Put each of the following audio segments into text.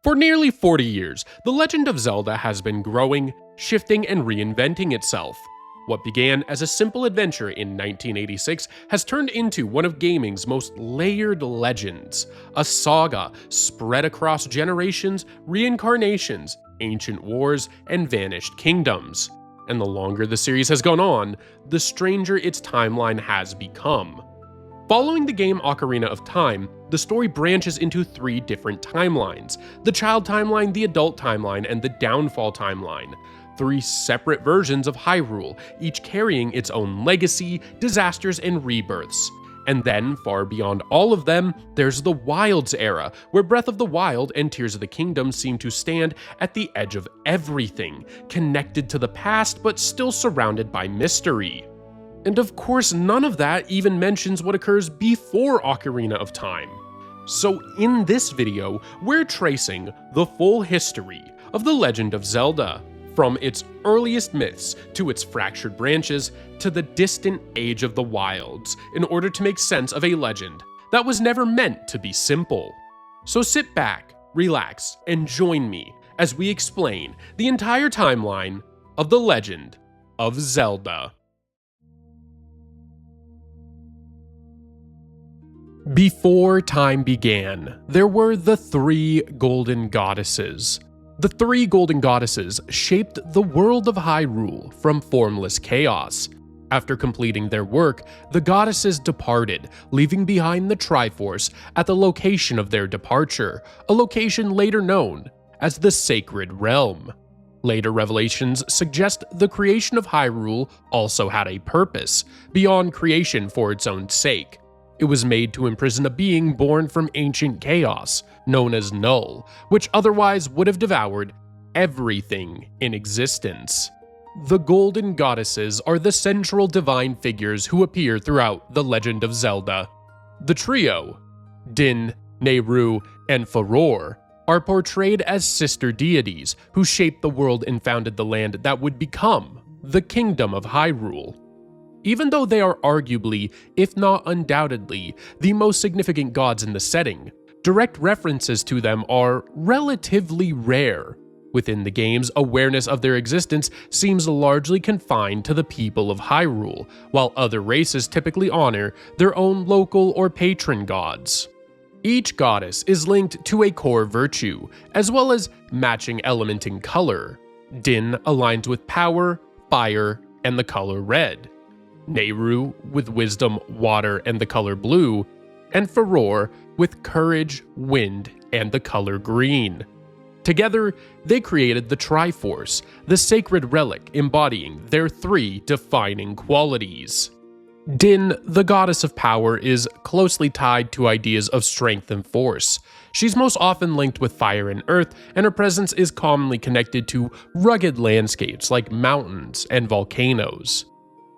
For nearly 40 years, The Legend of Zelda has been growing, shifting, and reinventing itself. What began as a simple adventure in 1986 has turned into one of gaming's most layered legends, a saga spread across generations, reincarnations, ancient wars, and vanished kingdoms. And the longer the series has gone on, the stranger its timeline has become. Following the game Ocarina of Time, the story branches into 3 different timelines: the child timeline, the adult timeline, and the downfall timeline. 3 separate versions of Hyrule, each carrying its own legacy, disasters, and rebirths. And then, far beyond all of them, there's the Wilds era, where Breath of the Wild and Tears of the Kingdom seem to stand at the edge of everything, connected to the past but still surrounded by mystery. And of course, none of that even mentions what occurs before Ocarina of Time. So in this video, we're tracing the full history of The Legend of Zelda, from its earliest myths to its fractured branches to the distant age of the Wilds, in order to make sense of a legend that was never meant to be simple. So sit back, relax, and join me as we explain the entire timeline of The Legend of Zelda. Before time began, there were the 3 golden goddesses. The 3 golden goddesses shaped the world of Hyrule from formless chaos. After completing their work, the goddesses departed, leaving behind the Triforce at the location of their departure, a location later known as the Sacred Realm. Later revelations suggest the creation of Hyrule also had a purpose, beyond creation for its own sake. It was made to imprison a being born from ancient chaos, known as Null, which otherwise would have devoured everything in existence. The Golden Goddesses are the central divine figures who appear throughout The Legend of Zelda. The trio, Din, Nehru, and Farour, are portrayed as sister deities who shaped the world and founded the land that would become the Kingdom of Hyrule. Even though they are arguably, if not undoubtedly, the most significant gods in the setting, direct references to them are relatively rare. Within the game's awareness of their existence seems largely confined to the people of Hyrule, while other races typically honor their own local or patron gods. Each goddess is linked to a core virtue, as well as matching element in color. Din aligns with power, fire, and the color red. Nehru with wisdom, water, and the color blue, and Farour with courage, wind, and the color green. Together, they created the Triforce, the sacred relic embodying their 3 defining qualities. Din, the goddess of power, is closely tied to ideas of strength and force. She's most often linked with fire and earth, and her presence is commonly connected to rugged landscapes like mountains and volcanoes.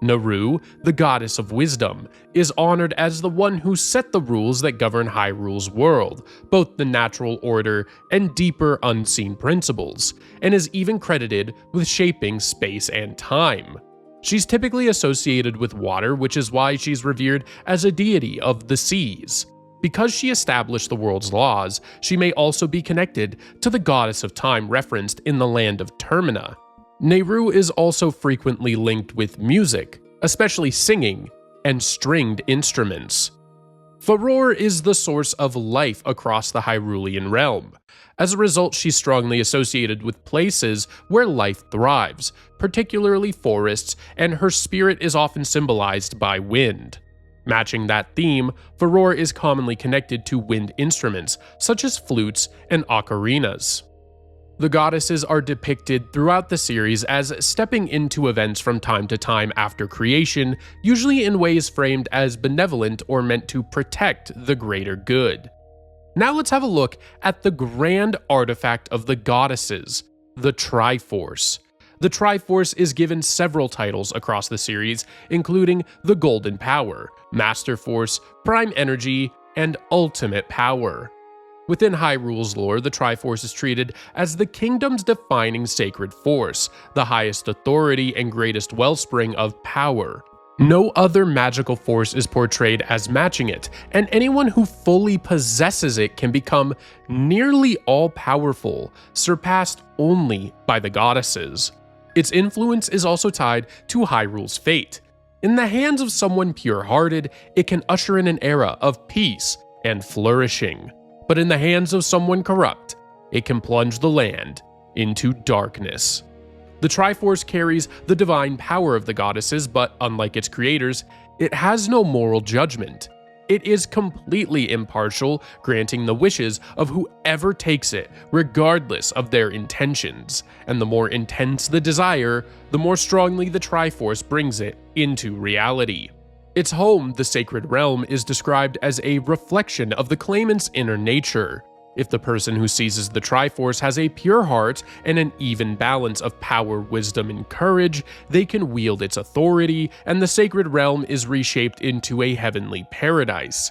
Nehru, the goddess of wisdom, is honored as the one who set the rules that govern Hyrule's world, both the natural order and deeper unseen principles, and is even credited with shaping space and time. She's typically associated with water, which is why she's revered as a deity of the seas. Because she established the world's laws, she may also be connected to the goddess of time referenced in the land of Termina. Nehru is also frequently linked with music, especially singing, and stringed instruments. Farour is the source of life across the Hyrulean realm. As a result, she's strongly associated with places where life thrives, particularly forests, and her spirit is often symbolized by wind. Matching that theme, Farour is commonly connected to wind instruments, such as flutes and ocarinas. The goddesses are depicted throughout the series as stepping into events from time to time after creation, usually in ways framed as benevolent or meant to protect the greater good. Now let's have a look at the grand artifact of the goddesses, the Triforce. The Triforce is given several titles across the series, including the Golden Power, Master Force, Prime Energy, and Ultimate Power. Within Hyrule's lore, the Triforce is treated as the kingdom's defining sacred force, the highest authority and greatest wellspring of power. No other magical force is portrayed as matching it, and anyone who fully possesses it can become nearly all-powerful, surpassed only by the goddesses. Its influence is also tied to Hyrule's fate. In the hands of someone pure-hearted, it can usher in an era of peace and flourishing. But in the hands of someone corrupt, it can plunge the land into darkness. The Triforce carries the divine power of the goddesses, but unlike its creators, it has no moral judgment. It is completely impartial, granting the wishes of whoever takes it, regardless of their intentions. And the more intense the desire, the more strongly the Triforce brings it into reality. Its home, the Sacred Realm, is described as a reflection of the claimant's inner nature. If the person who seizes the Triforce has a pure heart and an even balance of power, wisdom, and courage, they can wield its authority, and the Sacred Realm is reshaped into a heavenly paradise.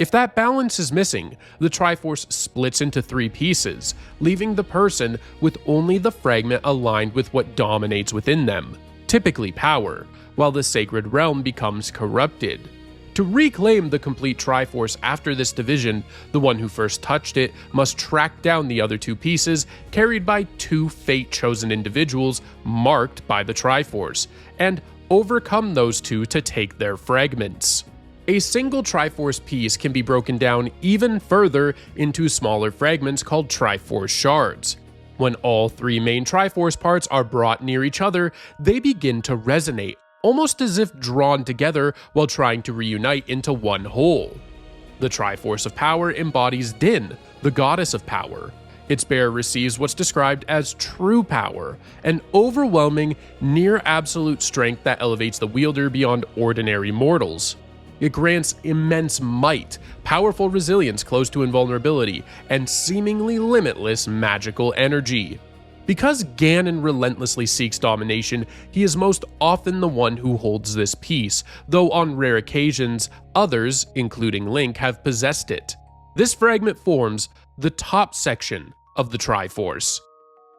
If that balance is missing, the Triforce splits into 3 pieces, leaving the person with only the fragment aligned with what dominates within them, typically power, while the Sacred Realm becomes corrupted. To reclaim the complete Triforce after this division, the one who first touched it must track down the other 2 pieces, carried by 2 fate-chosen individuals marked by the Triforce, and overcome those 2 to take their fragments. A single Triforce piece can be broken down even further into smaller fragments called Triforce shards. When all 3 main Triforce parts are brought near each other, they begin to resonate, almost as if drawn together while trying to reunite into one whole. The Triforce of Power embodies Din, the goddess of power. Its bearer receives what's described as true power, an overwhelming, near-absolute strength that elevates the wielder beyond ordinary mortals. It grants immense might, powerful resilience close to invulnerability, and seemingly limitless magical energy. Because Ganon relentlessly seeks domination, he is most often the one who holds this piece, though on rare occasions, others, including Link, have possessed it. This fragment forms the top section of the Triforce.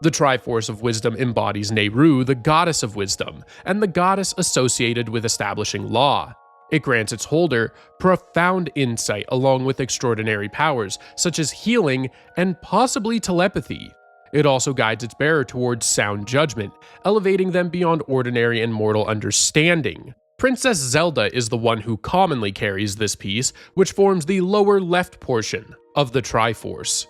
The Triforce of Wisdom embodies Nehru, the goddess of wisdom, and the goddess associated with establishing law. It grants its holder profound insight along with extraordinary powers, such as healing and possibly telepathy. It also guides its bearer towards sound judgment, elevating them beyond ordinary and mortal understanding. Princess Zelda is the one who commonly carries this piece, which forms the lower left portion of the Triforce.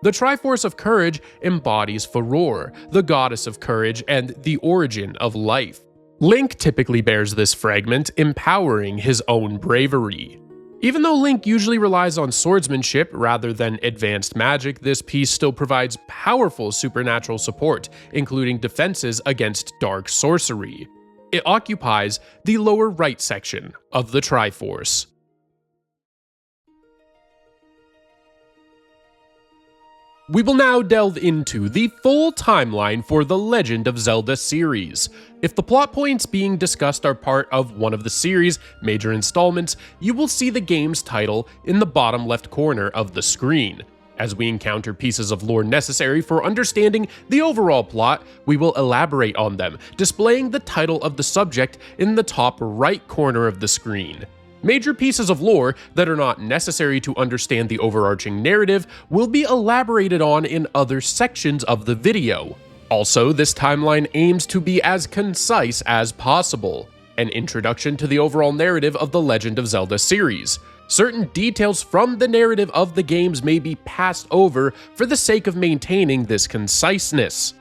The Triforce of Courage embodies Furore, the goddess of courage and the origin of life. Link typically bears this fragment, empowering his own bravery. Even though Link usually relies on swordsmanship rather than advanced magic, this piece still provides powerful supernatural support, including defenses against dark sorcery. It occupies the lower right section of the Triforce. We will now delve into the full timeline for the Legend of Zelda series. If the plot points being discussed are part of one of the series' major installments, you will see the game's title in the bottom left corner of the screen. As we encounter pieces of lore necessary for understanding the overall plot, we will elaborate on them, displaying the title of the subject in the top right corner of the screen. Major pieces of lore that are not necessary to understand the overarching narrative will be elaborated on in other sections of the video. Also, this timeline aims to be as concise as possible, an introduction to the overall narrative of the Legend of Zelda series. Certain details from the narrative of the games may be passed over for the sake of maintaining this conciseness.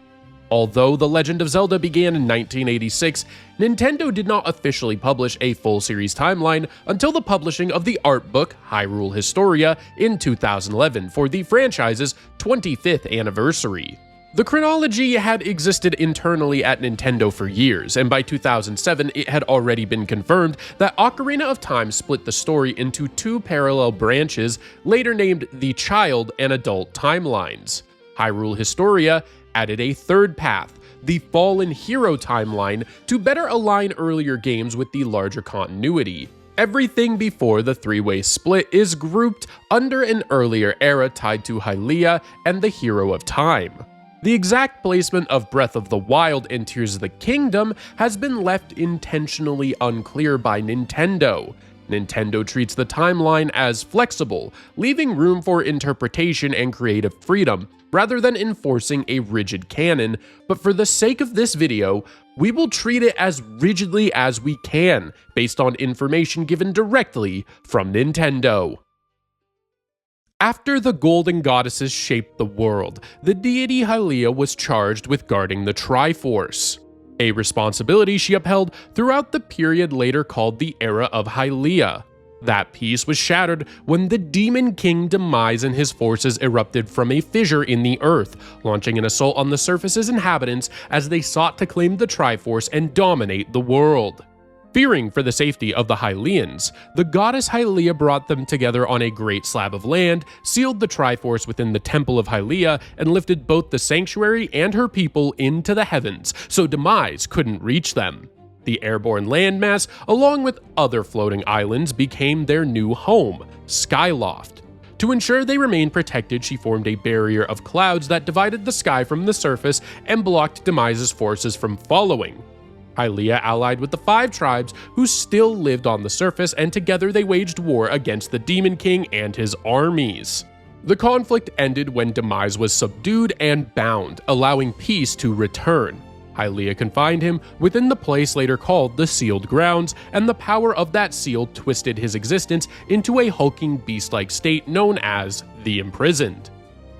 Although The Legend of Zelda began in 1986, Nintendo did not officially publish a full series timeline until the publishing of the art book Hyrule Historia in 2011 for the franchise's 25th anniversary. The chronology had existed internally at Nintendo for years, and by 2007 it had already been confirmed that Ocarina of Time split the story into 2 parallel branches, later named the Child and Adult timelines. Hyrule Historia added a third path, the Fallen Hero timeline, to better align earlier games with the larger continuity. Everything before the 3-way split is grouped under an earlier era tied to Hylia and the Hero of Time. The exact placement of Breath of the Wild and Tears of the Kingdom has been left intentionally unclear by Nintendo. Nintendo treats the timeline as flexible, leaving room for interpretation and creative freedom, rather than enforcing a rigid canon, but for the sake of this video, we will treat it as rigidly as we can, based on information given directly from Nintendo. After the Golden Goddesses shaped the world, the deity Hylia was charged with guarding the Triforce, a responsibility she upheld throughout the period later called the Era of Hylia. That peace was shattered when the Demon King Demise and his forces erupted from a fissure in the earth, launching an assault on the surface's inhabitants as they sought to claim the Triforce and dominate the world. Fearing for the safety of the Hylians, the goddess Hylia brought them together on a great slab of land, sealed the Triforce within the Temple of Hylia, and lifted both the sanctuary and her people into the heavens, so Demise couldn't reach them. The airborne landmass, along with other floating islands, became their new home, Skyloft. To ensure they remained protected, she formed a barrier of clouds that divided the sky from the surface and blocked Demise's forces from following. Hylia allied with the 5 tribes who still lived on the surface, and together they waged war against the Demon King and his armies. The conflict ended when Demise was subdued and bound, allowing peace to return. Hylia confined him within the place later called the Sealed Grounds, and the power of that seal twisted his existence into a hulking beast-like state known as the Imprisoned.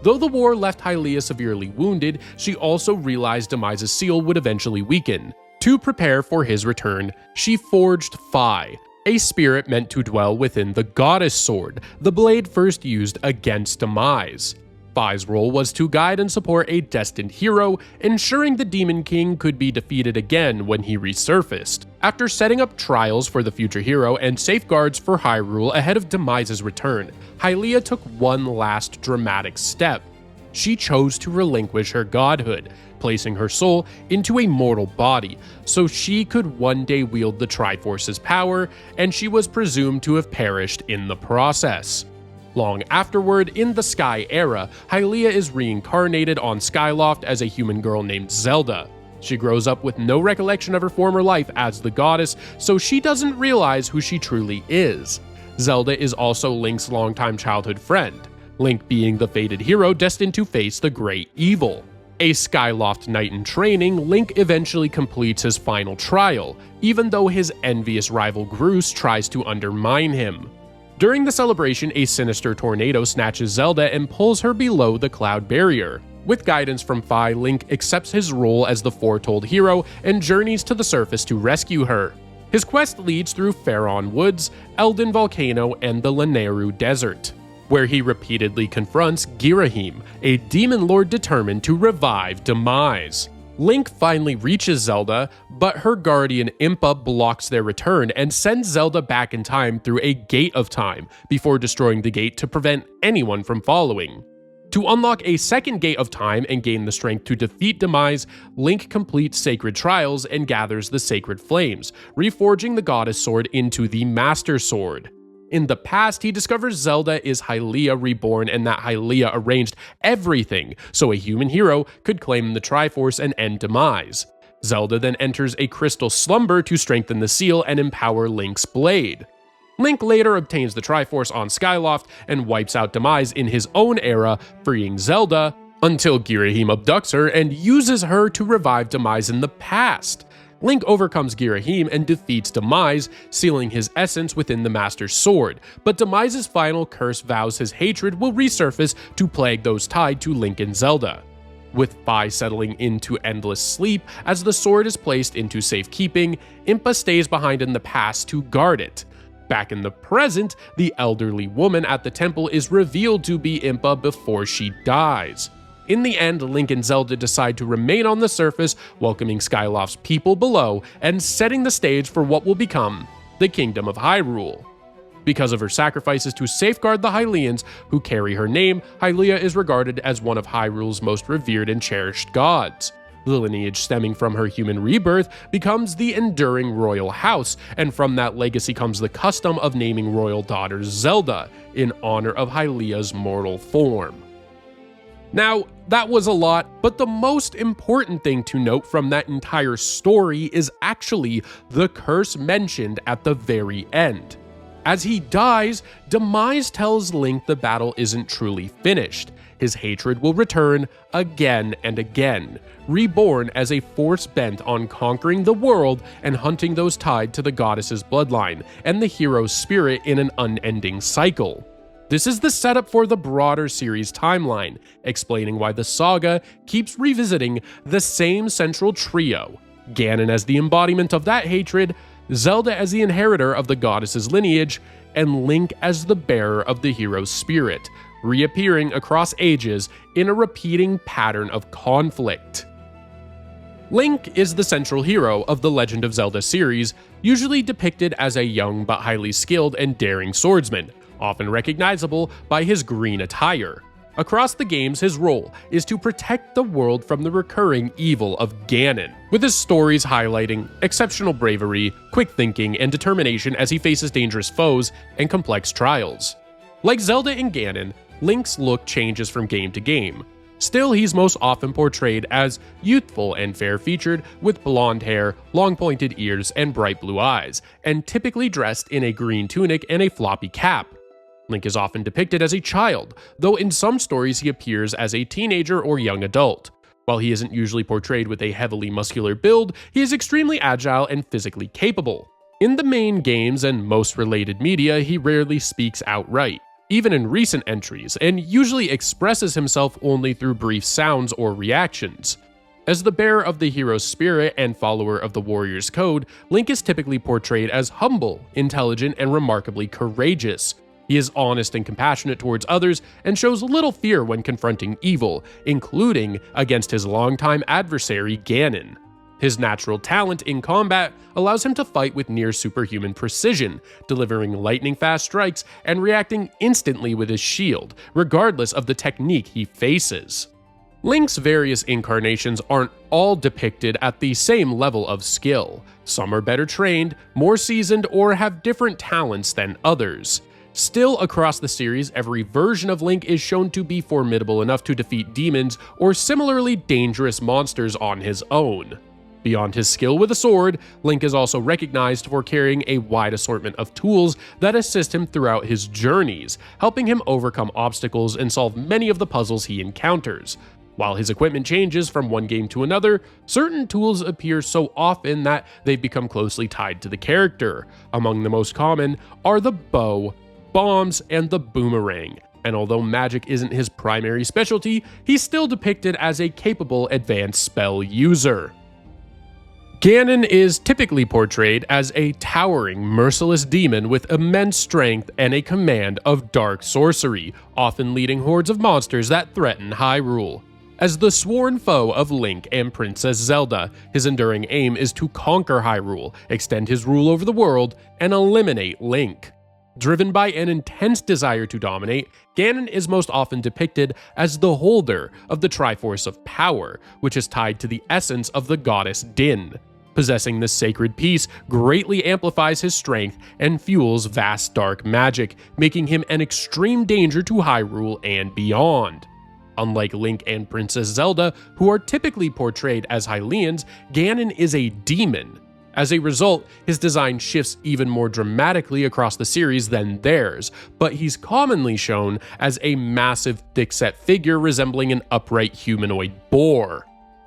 Though the war left Hylia severely wounded, she also realized Demise's seal would eventually weaken. To prepare for his return, she forged Phi, a spirit meant to dwell within the Goddess Sword, the blade first used against Demise. Phi's role was to guide and support a destined hero, ensuring the Demon King could be defeated again when he resurfaced. After setting up trials for the future hero and safeguards for Hyrule ahead of Demise's return, Hylia took one last dramatic step. She chose to relinquish her godhood, placing her soul into a mortal body, so she could one day wield the Triforce's power, and she was presumed to have perished in the process. Long afterward, in the Sky Era, Hylia is reincarnated on Skyloft as a human girl named Zelda. She grows up with no recollection of her former life as the goddess, so she doesn't realize who she truly is. Zelda is also Link's longtime childhood friend, Link being the fated hero destined to face the great evil. A Skyloft knight in training, Link eventually completes his final trial, even though his envious rival Groose tries to undermine him. During the celebration, a sinister tornado snatches Zelda and pulls her below the cloud barrier. With guidance from Phi, Link accepts his role as the foretold hero and journeys to the surface to rescue her. His quest leads through Faron Woods, Eldin Volcano, and the Lanayru Desert, where he repeatedly confronts Girahim, a demon lord determined to revive Demise. Link finally reaches Zelda, but her guardian Impa blocks their return and sends Zelda back in time through a Gate of Time, before destroying the gate to prevent anyone from following. To unlock a second Gate of Time and gain the strength to defeat Demise, Link completes sacred trials and gathers the sacred flames, reforging the Goddess Sword into the Master Sword. In the past, he discovers Zelda is Hylia reborn and that Hylia arranged everything so a human hero could claim the Triforce and end Demise. Zelda then enters a crystal slumber to strengthen the seal and empower Link's blade. Link later obtains the Triforce on Skyloft and wipes out Demise in his own era, freeing Zelda, until Girahim abducts her and uses her to revive Demise in the past. Link overcomes Girahim and defeats Demise, sealing his essence within the Master Sword, but Demise's final curse vows his hatred will resurface to plague those tied to Link and Zelda. With Phi settling into endless sleep as the sword is placed into safekeeping, Impa stays behind in the past to guard it. Back in the present, the elderly woman at the temple is revealed to be Impa before she dies. In the end, Link and Zelda decide to remain on the surface, welcoming Skyloft's people below and setting the stage for what will become the Kingdom of Hyrule. Because of her sacrifices to safeguard the Hylians who carry her name, Hylia is regarded as one of Hyrule's most revered and cherished gods. The lineage stemming from her human rebirth becomes the enduring royal house, and from that legacy comes the custom of naming royal daughters Zelda, in honor of Hylia's mortal form. Now, that was a lot, but the most important thing to note from that entire story is actually the curse mentioned at the very end. As he dies, Demise tells Link the battle isn't truly finished. His hatred will return again and again, reborn as a force bent on conquering the world and hunting those tied to the goddess's bloodline and the hero's spirit in an unending cycle. This is the setup for the broader series timeline, explaining why the saga keeps revisiting the same central trio, Ganon as the embodiment of that hatred, Zelda as the inheritor of the goddess's lineage, and Link as the bearer of the hero's spirit, reappearing across ages in a repeating pattern of conflict. Link is the central hero of the Legend of Zelda series, usually depicted as a young but highly skilled and daring swordsman, often recognizable by his green attire. Across the games, his role is to protect the world from the recurring evil of Ganon, with his stories highlighting exceptional bravery, quick thinking, and determination as he faces dangerous foes and complex trials. Like Zelda and Ganon, Link's look changes from game to game. Still, he's most often portrayed as youthful and fair-featured, with blonde hair, long pointed ears, and bright blue eyes, and typically dressed in a green tunic and a floppy cap. Link is often depicted as a child, though in some stories he appears as a teenager or young adult. While he isn't usually portrayed with a heavily muscular build, he is extremely agile and physically capable. In the main games and most related media, he rarely speaks outright, even in recent entries, and usually expresses himself only through brief sounds or reactions. As the bearer of the hero's spirit and follower of the warrior's code, Link is typically portrayed as humble, intelligent, and remarkably courageous. He is honest and compassionate towards others and shows little fear when confronting evil, including against his longtime adversary Ganon. His natural talent in combat allows him to fight with near superhuman precision, delivering lightning-fast strikes and reacting instantly with his shield, regardless of the technique he faces. Link's various incarnations aren't all depicted at the same level of skill. Some are better trained, more seasoned, or have different talents than others. Still, across the series, every version of Link is shown to be formidable enough to defeat demons or similarly dangerous monsters on his own. Beyond his skill with a sword, Link is also recognized for carrying a wide assortment of tools that assist him throughout his journeys, helping him overcome obstacles and solve many of the puzzles he encounters. While his equipment changes from one game to another, certain tools appear so often that they've become closely tied to the character. Among the most common are the bow, bombs, and the boomerang, and although magic isn't his primary specialty, he's still depicted as a capable advanced spell user. Ganon is typically portrayed as a towering, merciless demon with immense strength and a command of dark sorcery, often leading hordes of monsters that threaten Hyrule. As the sworn foe of Link and Princess Zelda, his enduring aim is to conquer Hyrule, extend his rule over the world, and eliminate Link. Driven by an intense desire to dominate, Ganon is most often depicted as the holder of the Triforce of power, which is tied to the essence of the goddess Din. Possessing this sacred piece greatly amplifies his strength and fuels vast dark magic, making him an extreme danger to Hyrule and beyond. Unlike Link and Princess Zelda, who are typically portrayed as Hylians, Ganon is a demon. As a result, his design shifts even more dramatically across the series than theirs, but he's commonly shown as a massive, thick-set figure resembling an upright humanoid boar.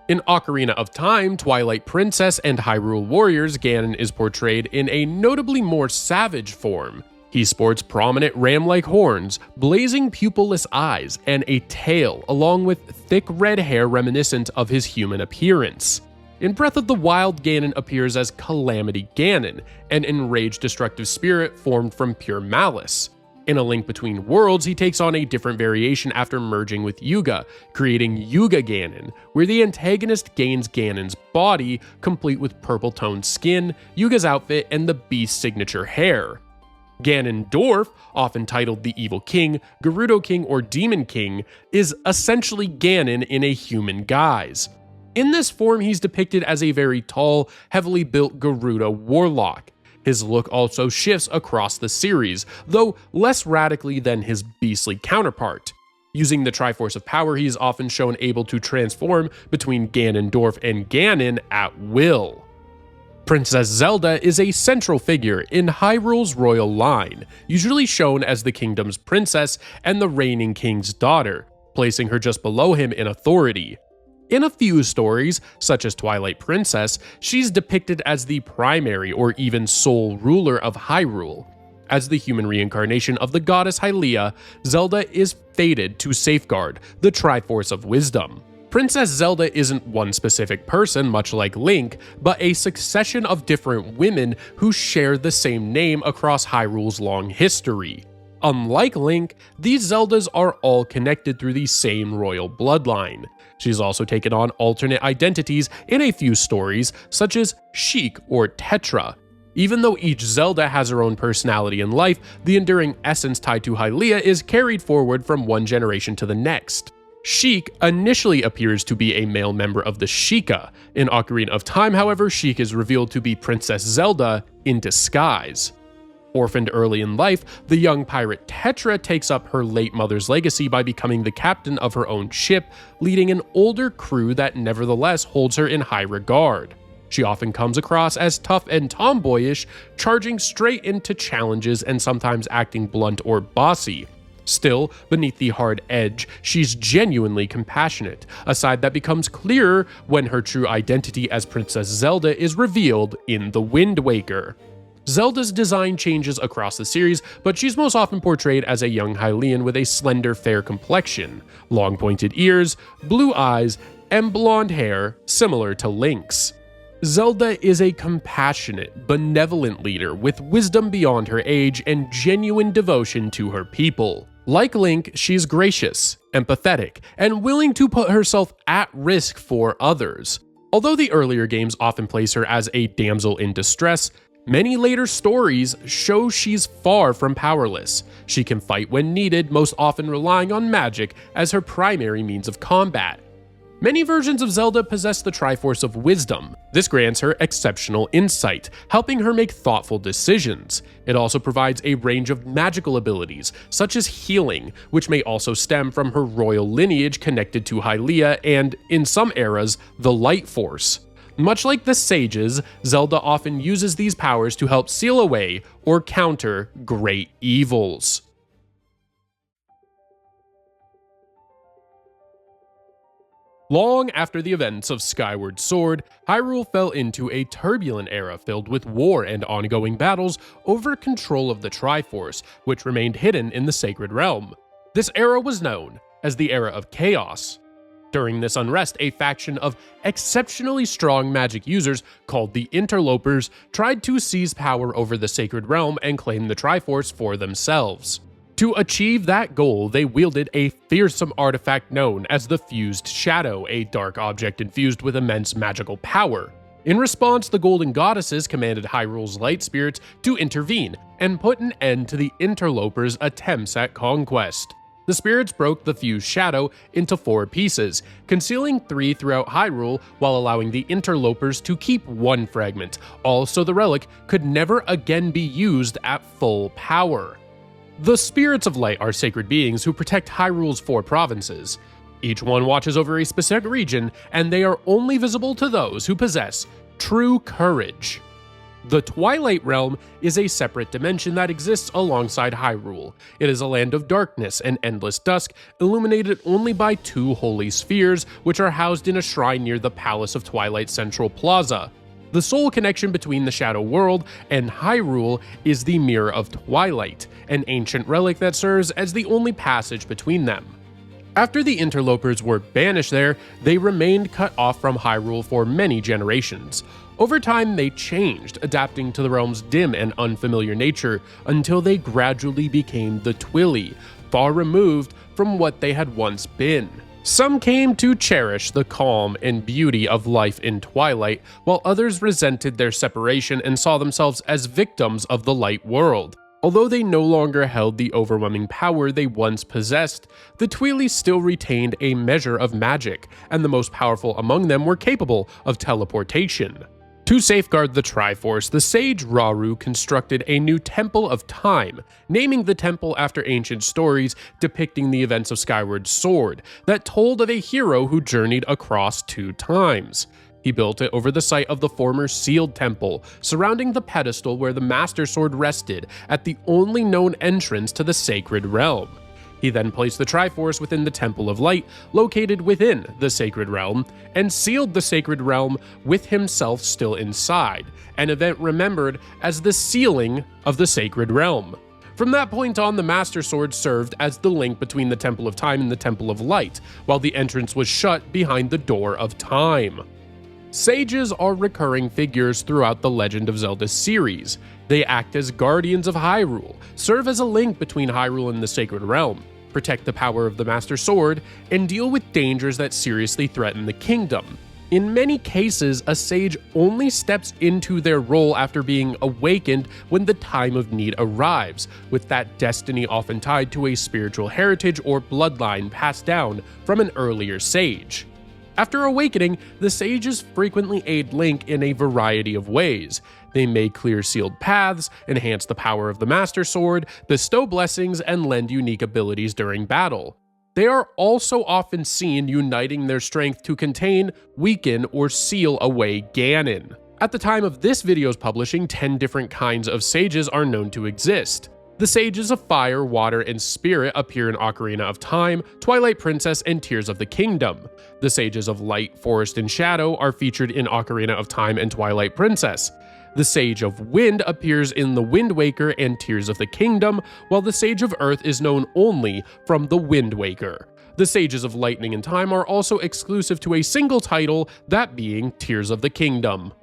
In Ocarina of Time, Twilight Princess, and Hyrule Warriors, Ganon is portrayed in a notably more savage form. He sports prominent ram-like horns, blazing pupilless eyes, and a tail, along with thick red hair reminiscent of his human appearance. In Breath of the Wild, Ganon appears as Calamity Ganon, an enraged destructive spirit formed from pure malice. In A Link Between Worlds, he takes on a different variation after merging with Yuga, creating Yuga Ganon, where the antagonist gains Ganon's body, complete with purple-toned skin, Yuga's outfit, and the beast's signature hair. Ganondorf, often titled the Evil King, Gerudo King, or Demon King, is essentially Ganon in a human guise. In this form, he's depicted as a very tall, heavily built Gerudo warlock. His look also shifts across the series, though less radically than his beastly counterpart. Using the Triforce of Power, he is often shown able to transform between Ganondorf and Ganon at will. Princess Zelda is a central figure in Hyrule's royal line, usually shown as the kingdom's princess and the reigning king's daughter, placing her just below him in authority. In a few stories, such as Twilight Princess, she's depicted as the primary or even sole ruler of Hyrule. As the human reincarnation of the goddess Hylia, Zelda is fated to safeguard the Triforce of Wisdom. Princess Zelda isn't one specific person, much like Link, but a succession of different women who share the same name across Hyrule's long history. Unlike Link, these Zeldas are all connected through the same royal bloodline. She's also taken on alternate identities in a few stories, such as Sheik or Tetra. Even though each Zelda has her own personality and life, the enduring essence tied to Hylia is carried forward from one generation to the next. Sheik initially appears to be a male member of the Sheikah. In Ocarina of Time, however, Sheik is revealed to be Princess Zelda in disguise. Orphaned early in life, the young pirate Tetra takes up her late mother's legacy by becoming the captain of her own ship, leading an older crew that nevertheless holds her in high regard. She often comes across as tough and tomboyish, charging straight into challenges and sometimes acting blunt or bossy. Still, beneath the hard edge, she's genuinely compassionate, a side that becomes clearer when her true identity as Princess Zelda is revealed in The Wind Waker. Zelda's design changes across the series, but she's most often portrayed as a young Hylian with a slender, fair complexion, long pointed ears, blue eyes, and blonde hair similar to Link's. Zelda is a compassionate, benevolent leader with wisdom beyond her age and genuine devotion to her people. Like Link, she's gracious, empathetic, and willing to put herself at risk for others. Although the earlier games often place her as a damsel in distress, many later stories show she's far from powerless. She can fight when needed, most often relying on magic as her primary means of combat. Many versions of Zelda possess the Triforce of Wisdom. This grants her exceptional insight, helping her make thoughtful decisions. It also provides a range of magical abilities, such as healing, which may also stem from her royal lineage connected to Hylia and, in some eras, the Light Force. Much like the sages, Zelda often uses these powers to help seal away or counter great evils. Long after the events of Skyward Sword, Hyrule fell into a turbulent era filled with war and ongoing battles over control of the Triforce, which remained hidden in the Sacred Realm. This era was known as the Era of Chaos. During this unrest, a faction of exceptionally strong magic users called the Interlopers tried to seize power over the Sacred Realm and claim the Triforce for themselves. To achieve that goal, they wielded a fearsome artifact known as the Fused Shadow, a dark object infused with immense magical power. In response, the Golden Goddesses commanded Hyrule's light spirits to intervene and put an end to the Interlopers' attempts at conquest. The spirits broke the Fused Shadow into 4 pieces, concealing 3 throughout Hyrule while allowing the Interlopers to keep 1 fragment, all so the relic could never again be used at full power. The Spirits of Light are sacred beings who protect Hyrule's 4 provinces. Each one watches over a specific region, and they are only visible to those who possess true courage. The Twilight Realm is a separate dimension that exists alongside Hyrule. It is a land of darkness and endless dusk, illuminated only by 2 holy spheres, which are housed in a shrine near the Palace of Twilight Central Plaza. The sole connection between the Shadow World and Hyrule is the Mirror of Twilight, an ancient relic that serves as the only passage between them. After the Interlopers were banished there, they remained cut off from Hyrule for many generations. Over time, they changed, adapting to the realm's dim and unfamiliar nature until they gradually became the Twili, far removed from what they had once been. Some came to cherish the calm and beauty of life in Twilight, while others resented their separation and saw themselves as victims of the light world. Although they no longer held the overwhelming power they once possessed, the Twili still retained a measure of magic, and the most powerful among them were capable of teleportation. To safeguard the Triforce, the sage Rauru constructed a new Temple of Time, naming the temple after ancient stories depicting the events of Skyward Sword that told of a hero who journeyed across 2 times. He built it over the site of the former sealed temple, surrounding the pedestal where the Master Sword rested at the only known entrance to the sacred realm. He then placed the Triforce within the Temple of Light, located within the Sacred Realm, and sealed the Sacred Realm with himself still inside, an event remembered as the sealing of the Sacred Realm. From that point on, the Master Sword served as the link between the Temple of Time and the Temple of Light, while the entrance was shut behind the Door of Time. Sages are recurring figures throughout the Legend of Zelda series. They act as guardians of Hyrule, serve as a link between Hyrule and the Sacred Realm, protect the power of the Master Sword, and deal with dangers that seriously threaten the kingdom. In many cases, a sage only steps into their role after being awakened when the time of need arrives, with that destiny often tied to a spiritual heritage or bloodline passed down from an earlier sage. After awakening, the sages frequently aid Link in a variety of ways. They may clear sealed paths, enhance the power of the Master Sword, bestow blessings, and lend unique abilities during battle. They are also often seen uniting their strength to contain, weaken, or seal away Ganon. At the time of this video's publishing, 10 different kinds of sages are known to exist. The sages of Fire, Water, and Spirit appear in Ocarina of Time, Twilight Princess, and Tears of the Kingdom. The sages of Light, Forest, and Shadow are featured in Ocarina of Time and Twilight Princess. The Sage of Wind appears in The Wind Waker and Tears of the Kingdom, while the Sage of Earth is known only from The Wind Waker. The Sages of Lightning and Time are also exclusive to a single title, that being Tears of the Kingdom.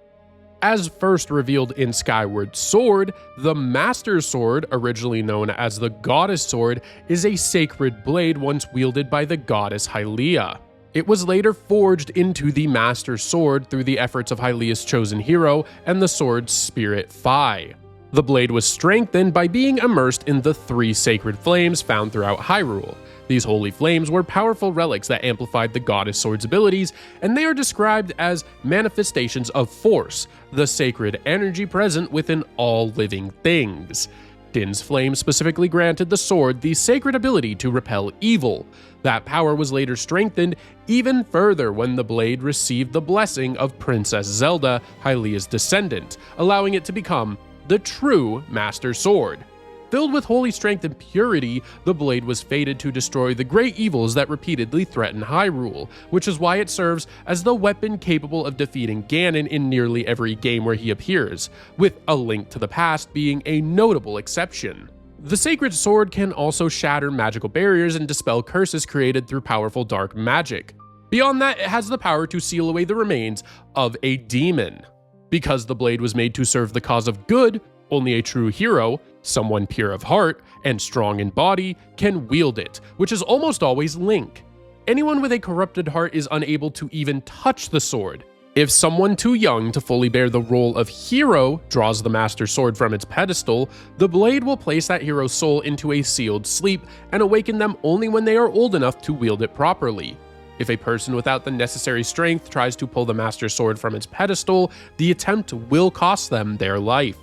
As first revealed in Skyward Sword, the Master Sword, originally known as the Goddess Sword, is a sacred blade once wielded by the goddess Hylia. It was later forged into the Master Sword through the efforts of Hylia's chosen hero and the sword's spirit Phi. The blade was strengthened by being immersed in the 3 sacred flames found throughout Hyrule. These holy flames were powerful relics that amplified the Goddess Sword's abilities, and they are described as manifestations of Force, the sacred energy present within all living things. Din's flame specifically granted the sword the sacred ability to repel evil. That power was later strengthened even further when the blade received the blessing of Princess Zelda, Hylia's descendant, allowing it to become the true Master Sword. Filled with holy strength and purity, the blade was fated to destroy the great evils that repeatedly threaten Hyrule, which is why it serves as the weapon capable of defeating Ganon in nearly every game where he appears, with A Link to the Past being a notable exception. The Sacred Sword can also shatter magical barriers and dispel curses created through powerful dark magic. Beyond that, it has the power to seal away the remains of a demon. Because the blade was made to serve the cause of good, only a true hero, someone pure of heart and strong in body, can wield it, which is almost always Link. Anyone with a corrupted heart is unable to even touch the sword. If someone too young to fully bear the role of hero draws the Master Sword from its pedestal, the blade will place that hero's soul into a sealed sleep and awaken them only when they are old enough to wield it properly. If a person without the necessary strength tries to pull the Master Sword from its pedestal, the attempt will cost them their life.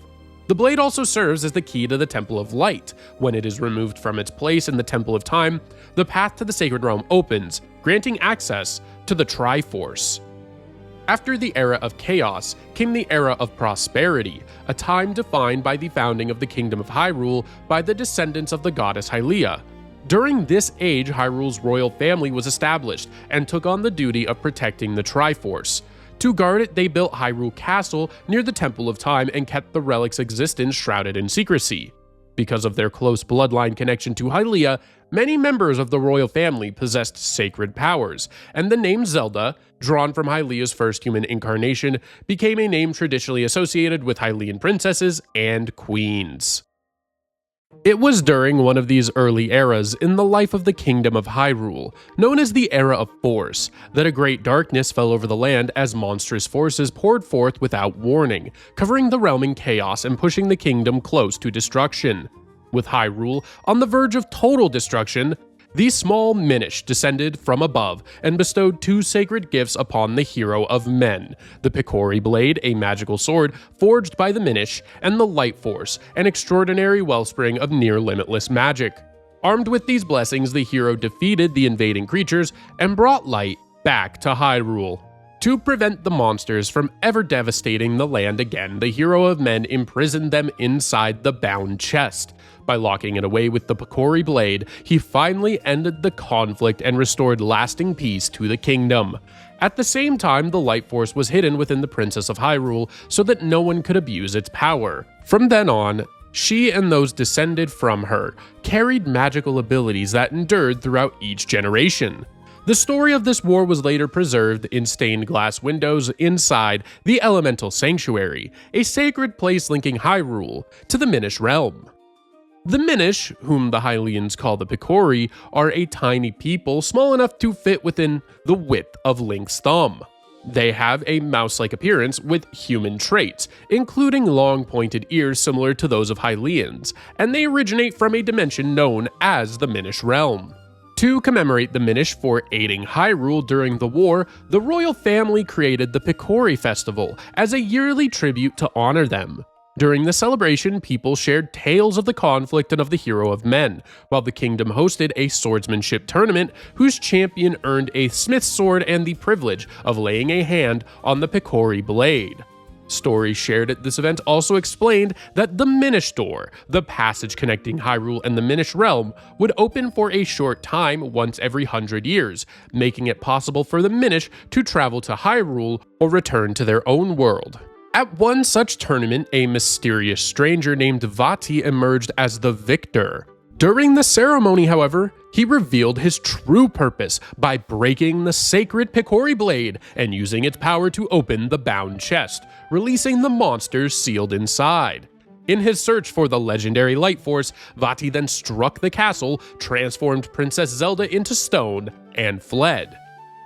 The blade also serves as the key to the Temple of Light. When it is removed from its place in the Temple of Time, the path to the Sacred Realm opens, granting access to the Triforce. After the era of chaos came the era of prosperity, a time defined by the founding of the Kingdom of Hyrule by the descendants of the goddess Hylia. During this age, Hyrule's royal family was established and took on the duty of protecting the Triforce. To guard it, they built Hyrule Castle near the Temple of Time and kept the relic's existence shrouded in secrecy. Because of their close bloodline connection to Hylia, many members of the royal family possessed sacred powers, and the name Zelda, drawn from Hylia's first human incarnation, became a name traditionally associated with Hylian princesses and queens. It was during one of these early eras in the life of the Kingdom of Hyrule, known as the Era of Force, that a great darkness fell over the land as monstrous forces poured forth without warning, covering the realm in chaos and pushing the kingdom close to destruction. With Hyrule on the verge of total destruction, The small Minish descended from above and bestowed 2 sacred gifts upon the hero of men: the Picori Blade, a magical sword forged by the Minish, and the Light Force, an extraordinary wellspring of near-limitless magic. Armed with these blessings, the hero defeated the invading creatures and brought light back to Hyrule. To prevent the monsters from ever devastating the land again, the hero of men imprisoned them inside the bound chest. By locking it away with the Picori Blade, he finally ended the conflict and restored lasting peace to the kingdom. At the same time, the Light Force was hidden within the Princess of Hyrule so that no one could abuse its power. From then on, she and those descended from her carried magical abilities that endured throughout each generation. The story of this war was later preserved in stained glass windows inside the Elemental Sanctuary, a sacred place linking Hyrule to the Minish realm. The Minish, whom the Hylians call the Picori, are a tiny people small enough to fit within the width of Link's thumb. They have a mouse-like appearance with human traits, including long pointed ears similar to those of Hylians, and they originate from a dimension known as the Minish realm. To commemorate the Minish for aiding Hyrule during the war, the royal family created the Picori Festival as a yearly tribute to honor them. During the celebration, people shared tales of the conflict and of the hero of men, while the kingdom hosted a swordsmanship tournament whose champion earned a smith's sword and the privilege of laying a hand on the Picori Blade. Stories shared at this event also explained that the Minish Door, the passage connecting Hyrule and the Minish realm, would open for a short time once every 100 years, making it possible for the Minish to travel to Hyrule or return to their own world. At one such tournament, a mysterious stranger named Vaati emerged as the victor. During the ceremony, however, he revealed his true purpose by breaking the sacred Picori Blade and using its power to open the bound chest, releasing the monsters sealed inside. In his search for the legendary Light Force, Vaati then struck the castle, transformed Princess Zelda into stone, and fled.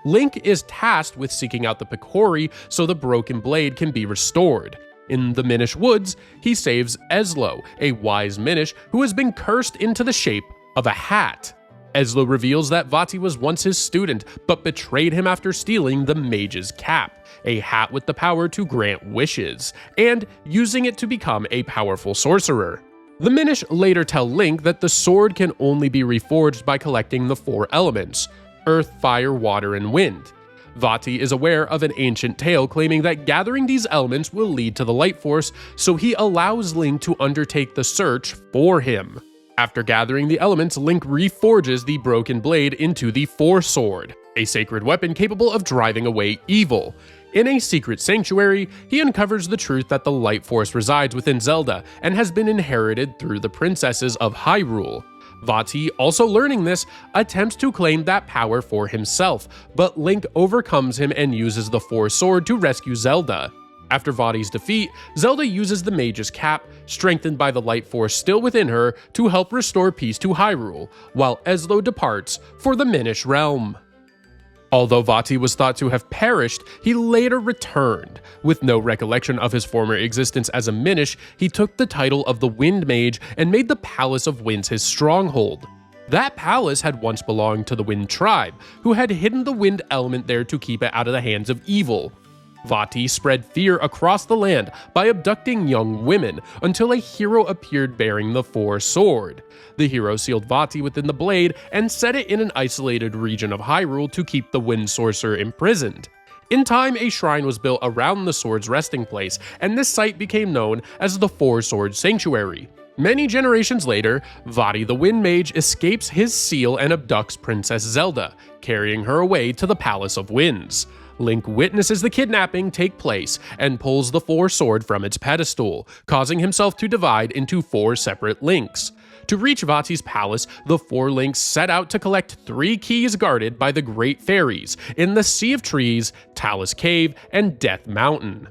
Link is tasked with seeking out the Picori so the broken blade can be restored. In the Minish Woods, he saves Eslo, a wise Minish who has been cursed into the shape of a hat. Eslo reveals that Vaati was once his student, but betrayed him after stealing the Mage's Cap, a hat with the power to grant wishes, and using it to become a powerful sorcerer. The Minish later tell Link that the sword can only be reforged by collecting the 4 elements: earth, fire, water, and wind. Vaati is aware of an ancient tale claiming that gathering these elements will lead to the Light Force, so he allows Link to undertake the search for him. After gathering the elements, Link reforges the broken blade into the Four Sword, a sacred weapon capable of driving away evil. In a secret sanctuary, he uncovers the truth that the Light Force resides within Zelda and has been inherited through the princesses of Hyrule. Vaati, also learning this, attempts to claim that power for himself, but Link overcomes him and uses the Four Sword to rescue Zelda. After Vaati's defeat, Zelda uses the Mage's Cap, strengthened by the Light Force still within her, to help restore peace to Hyrule, while Eslo departs for the Minish realm. Although Vaati was thought to have perished, he later returned. With no recollection of his former existence as a Minish, he took the title of the Wind Mage and made the Palace of Winds his stronghold. That palace had once belonged to the Wind Tribe, who had hidden the wind element there to keep it out of the hands of evil. Vaati spread fear across the land by abducting young women until a hero appeared bearing the Four Sword. The hero sealed Vaati within the blade and set it in an isolated region of Hyrule to keep the wind sorcerer imprisoned. In time, a shrine was built around the sword's resting place, and this site became known as the Four Sword Sanctuary. Many generations later, Vaati the Wind Mage escapes his seal and abducts Princess Zelda, carrying her away to the Palace of Winds. Link witnesses the kidnapping take place and pulls the Four Sword from its pedestal, causing himself to divide into 4 separate links. To reach Vaati's palace, the 4 links set out to collect 3 keys guarded by the Great Fairies in the Sea of Trees, Talus Cave, and Death Mountain.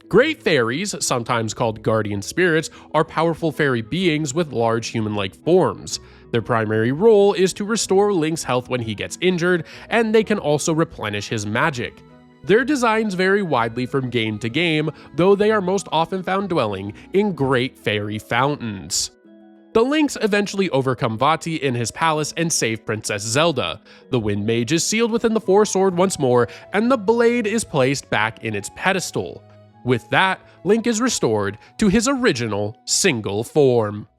Great Fairies, sometimes called guardian spirits, are powerful fairy beings with large human-like forms. Their primary role is to restore Link's health when he gets injured, and they can also replenish his magic. Their designs vary widely from game to game, though they are most often found dwelling in great fairy fountains. The Lynx eventually overcome Vati in his palace and save Princess Zelda. The Wind Mage is sealed within the Four Sword once more, and the blade is placed back in its pedestal. With that, Link is restored to his original single form.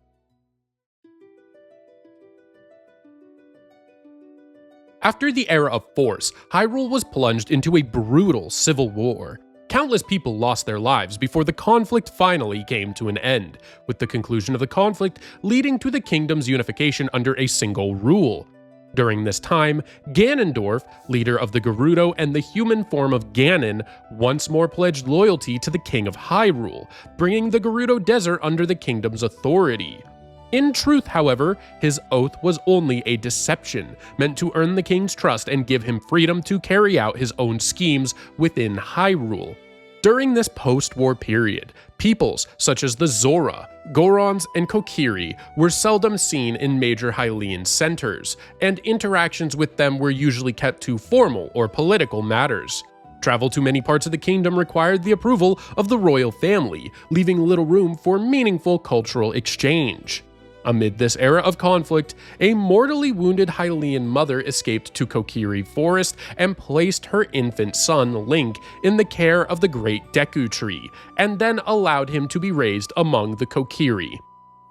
After the era of Force, Hyrule was plunged into a brutal civil war. Countless people lost their lives before the conflict finally came to an end, with the conclusion of the conflict leading to the kingdom's unification under a single rule. During this time, Ganondorf, leader of the Gerudo and the human form of Ganon, once more pledged loyalty to the King of Hyrule, bringing the Gerudo Desert under the kingdom's authority. In truth, however, his oath was only a deception, meant to earn the king's trust and give him freedom to carry out his own schemes within Hyrule. During this post-war period, peoples such as the Zora, Gorons, and Kokiri were seldom seen in major Hylian centers, and interactions with them were usually kept to formal or political matters. Travel to many parts of the kingdom required the approval of the royal family, leaving little room for meaningful cultural exchange. Amid this era of conflict, a mortally wounded Hylian mother escaped to Kokiri Forest and placed her infant son, Link, in the care of the Great Deku Tree, and then allowed him to be raised among the Kokiri.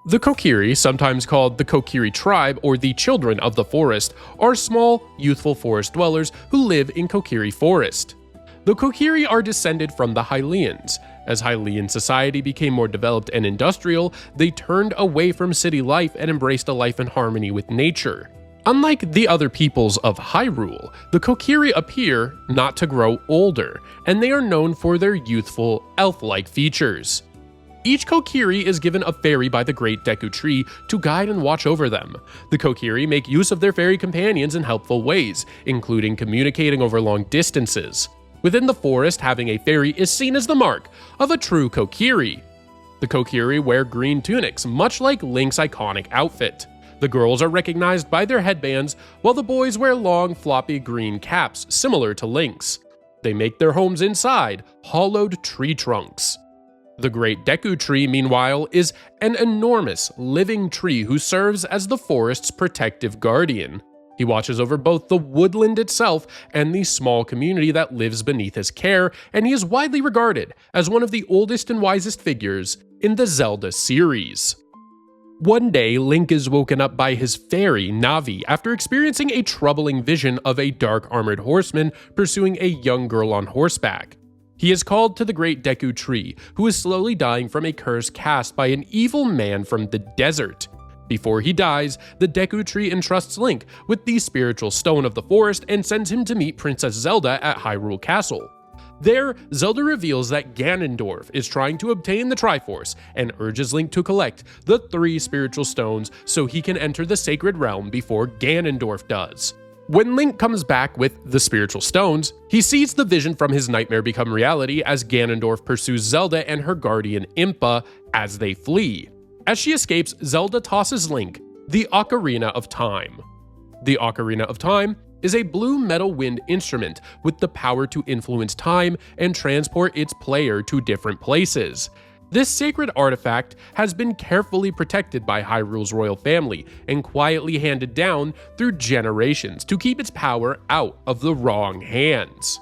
The Kokiri, sometimes called the Kokiri tribe or the Children of the Forest, are small, youthful forest dwellers who live in Kokiri Forest. The Kokiri are descended from the Hylians. As Hylian society became more developed and industrial, they turned away from city life and embraced a life in harmony with nature. Unlike the other peoples of Hyrule, the Kokiri appear not to grow older, and they are known for their youthful, elf-like features. Each Kokiri is given a fairy by the Great Deku Tree to guide and watch over them. The Kokiri make use of their fairy companions in helpful ways, including communicating over long distances. Within the forest, having a fairy is seen as the mark of a true Kokiri. The Kokiri wear green tunics, much like Link's iconic outfit. The girls are recognized by their headbands, while the boys wear long, floppy green caps, similar to Link's. They make their homes inside hollowed tree trunks. The Great Deku Tree, meanwhile, is an enormous, living tree who serves as the forest's protective guardian. He watches over both the woodland itself and the small community that lives beneath his care, and he is widely regarded as one of the oldest and wisest figures in the Zelda series. One day, Link is woken up by his fairy, Navi, after experiencing a troubling vision of a dark armored horseman pursuing a young girl on horseback. He is called to the Great Deku Tree, who is slowly dying from a curse cast by an evil man from the desert. Before he dies, the Deku Tree entrusts Link with the spiritual stone of the forest and sends him to meet Princess Zelda at Hyrule Castle. There, Zelda reveals that Ganondorf is trying to obtain the Triforce and urges Link to collect the 3 spiritual stones so he can enter the Sacred Realm before Ganondorf does. When Link comes back with the spiritual stones, he sees the vision from his nightmare become reality as Ganondorf pursues Zelda and her guardian Impa as they flee. As she escapes, Zelda tosses Link the Ocarina of Time. The Ocarina of Time is a blue metal wind instrument with the power to influence time and transport its player to different places. This sacred artifact has been carefully protected by Hyrule's royal family and quietly handed down through generations to keep its power out of the wrong hands.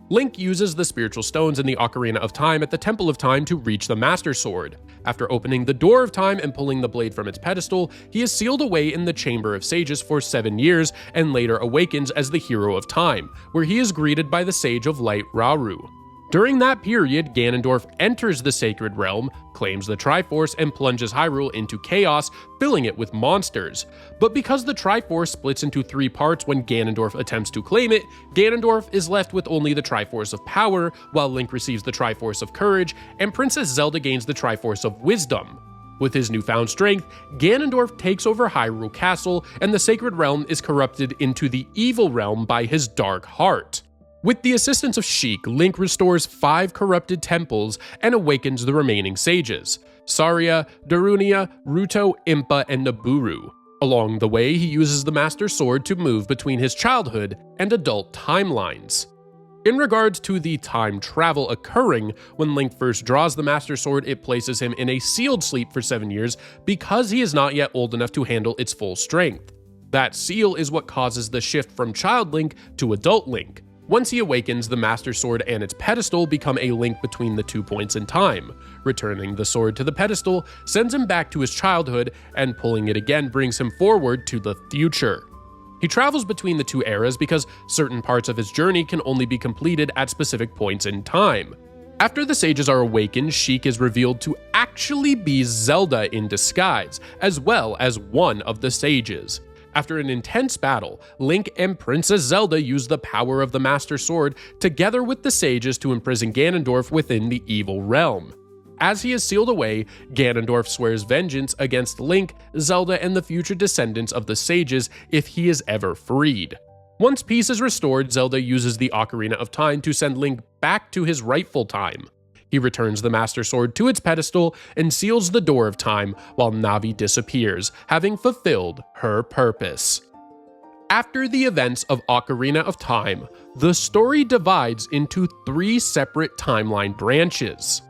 Link uses the spiritual stones in the Ocarina of Time at the Temple of Time to reach the Master Sword. After opening the Door of Time and pulling the blade from its pedestal, he is sealed away in the Chamber of Sages for 7 years and later awakens as the Hero of Time, where he is greeted by the Sage of Light Rauru. During that period, Ganondorf enters the Sacred Realm, claims the Triforce, and plunges Hyrule into chaos, filling it with monsters. But because the Triforce splits into 3 parts when Ganondorf attempts to claim it, Ganondorf is left with only the Triforce of Power, while Link receives the Triforce of Courage, and Princess Zelda gains the Triforce of Wisdom. With his newfound strength, Ganondorf takes over Hyrule Castle, and the Sacred Realm is corrupted into the Evil Realm by his dark heart. With the assistance of Sheik, Link restores 5 corrupted temples and awakens the remaining sages: Saria, Darunia, Ruto, Impa, and Nabooru. Along the way, he uses the Master Sword to move between his childhood and adult timelines. In regards to the time travel occurring, when Link first draws the Master Sword, it places him in a sealed sleep for 7 years because he is not yet old enough to handle its full strength. That seal is what causes the shift from Child Link to Adult Link. Once he awakens, the Master Sword and its pedestal become a link between the 2 points in time. Returning the sword to the pedestal sends him back to his childhood, and pulling it again brings him forward to the future. He travels between the 2 eras because certain parts of his journey can only be completed at specific points in time. After the sages are awakened, Sheik is revealed to actually be Zelda in disguise, as well as one of the sages. After an intense battle, Link and Princess Zelda use the power of the Master Sword together with the sages to imprison Ganondorf within the evil realm. As he is sealed away, Ganondorf swears vengeance against Link, Zelda, and the future descendants of the sages if he is ever freed. Once peace is restored, Zelda uses the Ocarina of Time to send Link back to his rightful time. He returns the Master Sword to its pedestal and seals the door of time while Navi disappears, having fulfilled her purpose. After the events of Ocarina of Time, the story divides into 3 separate timeline branches.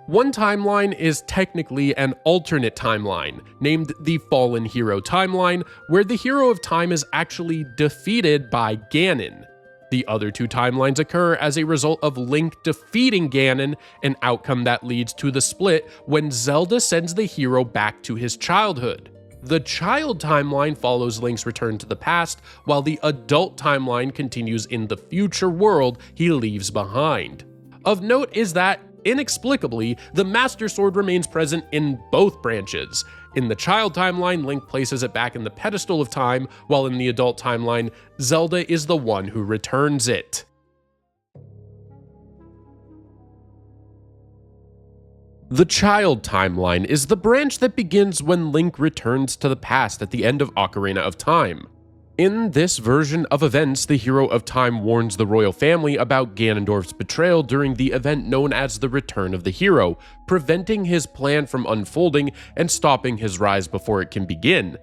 One timeline is technically an alternate timeline, named the Fallen Hero timeline, where the Hero of Time is actually defeated by Ganon. The other 2 timelines occur as a result of Link defeating Ganon, an outcome that leads to the split when Zelda sends the hero back to his childhood. The child timeline follows Link's return to the past, while the adult timeline continues in the future world he leaves behind. Of note is that, inexplicably, the Master Sword remains present in both branches. In the child timeline, Link places it back in the pedestal of time, while in the adult timeline, Zelda is the one who returns it. The child timeline is the branch that begins when Link returns to the past at the end of Ocarina of Time. In this version of events, the Hero of Time warns the royal family about Ganondorf's betrayal during the event known as the Return of the Hero, preventing his plan from unfolding and stopping his rise before it can begin.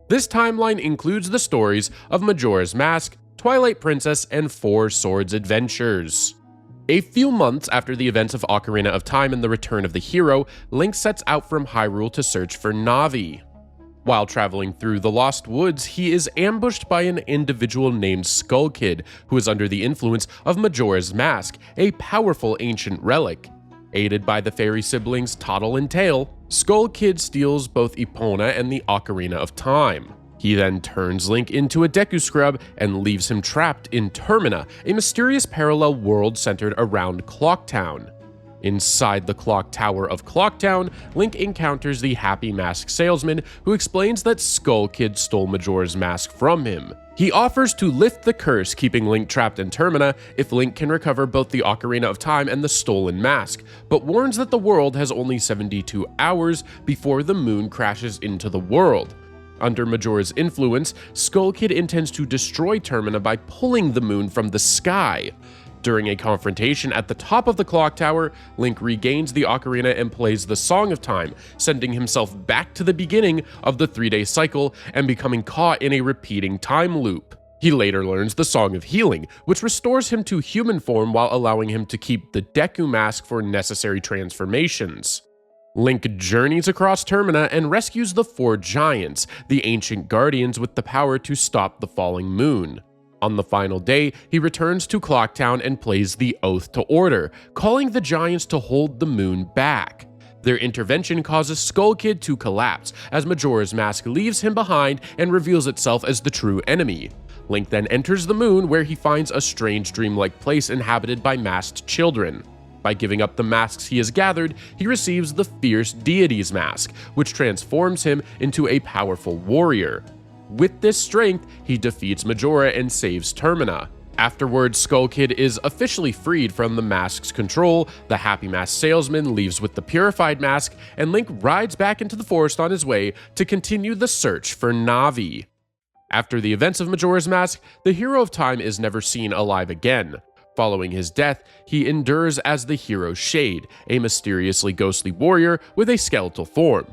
This timeline includes the stories of Majora's Mask, Twilight Princess, and Four Swords Adventures. A few months after the events of Ocarina of Time and the Return of the Hero, Link sets out from Hyrule to search for Navi. While traveling through the Lost Woods, he is ambushed by an individual named Skull Kid, who is under the influence of Majora's Mask, a powerful ancient relic. Aided by the fairy siblings Tottle and Tail, Skull Kid steals both Epona and the Ocarina of Time. He then turns Link into a Deku Scrub and leaves him trapped in Termina, a mysterious parallel world centered around Clocktown. Inside the clock tower of Clocktown, Link encounters the Happy Mask salesman, who explains that Skull Kid stole Majora's Mask from him. He offers to lift the curse keeping Link trapped in Termina if Link can recover both the Ocarina of Time and the stolen mask, but warns that the world has only 72 hours before the moon crashes into the world. Under Majora's influence, Skull Kid intends to destroy Termina by pulling the moon from the sky. During a confrontation at the top of the clock tower, Link regains the Ocarina and plays the Song of Time, sending himself back to the beginning of the 3-day cycle and becoming caught in a repeating time loop. He later learns the Song of Healing, which restores him to human form while allowing him to keep the Deku Mask for necessary transformations. Link journeys across Termina and rescues the 4 giants, the ancient guardians with the power to stop the falling moon. On the final day, he returns to Clocktown and plays the Oath to Order, calling the giants to hold the moon back. Their intervention causes Skull Kid to collapse, as Majora's Mask leaves him behind and reveals itself as the true enemy. Link then enters the moon, where he finds a strange dreamlike place inhabited by masked children. By giving up the masks he has gathered, he receives the Fierce Deity's Mask, which transforms him into a powerful warrior. With this strength, he defeats Majora and saves Termina. Afterwards, Skull Kid is officially freed from the mask's control, the Happy Mask salesman leaves with the purified mask, and Link rides back into the forest on his way to continue the search for Navi. After the events of Majora's Mask, the Hero of Time is never seen alive again. Following his death, he endures as the Hero Shade, a mysteriously ghostly warrior with a skeletal form.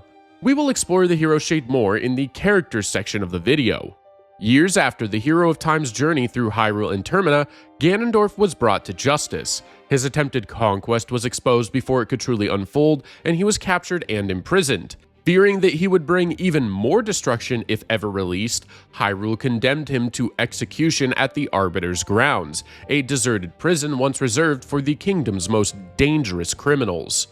We will explore the Hero Shade more in the characters section of the video. Years after the hero of Time's journey through Hyrule and Termina, Ganondorf was brought to justice. His attempted conquest was exposed before it could truly unfold, and he was captured and imprisoned. Fearing that he would bring even more destruction if ever released, Hyrule condemned him to execution at the Arbiter's grounds, a deserted prison once reserved for the kingdom's most dangerous criminals.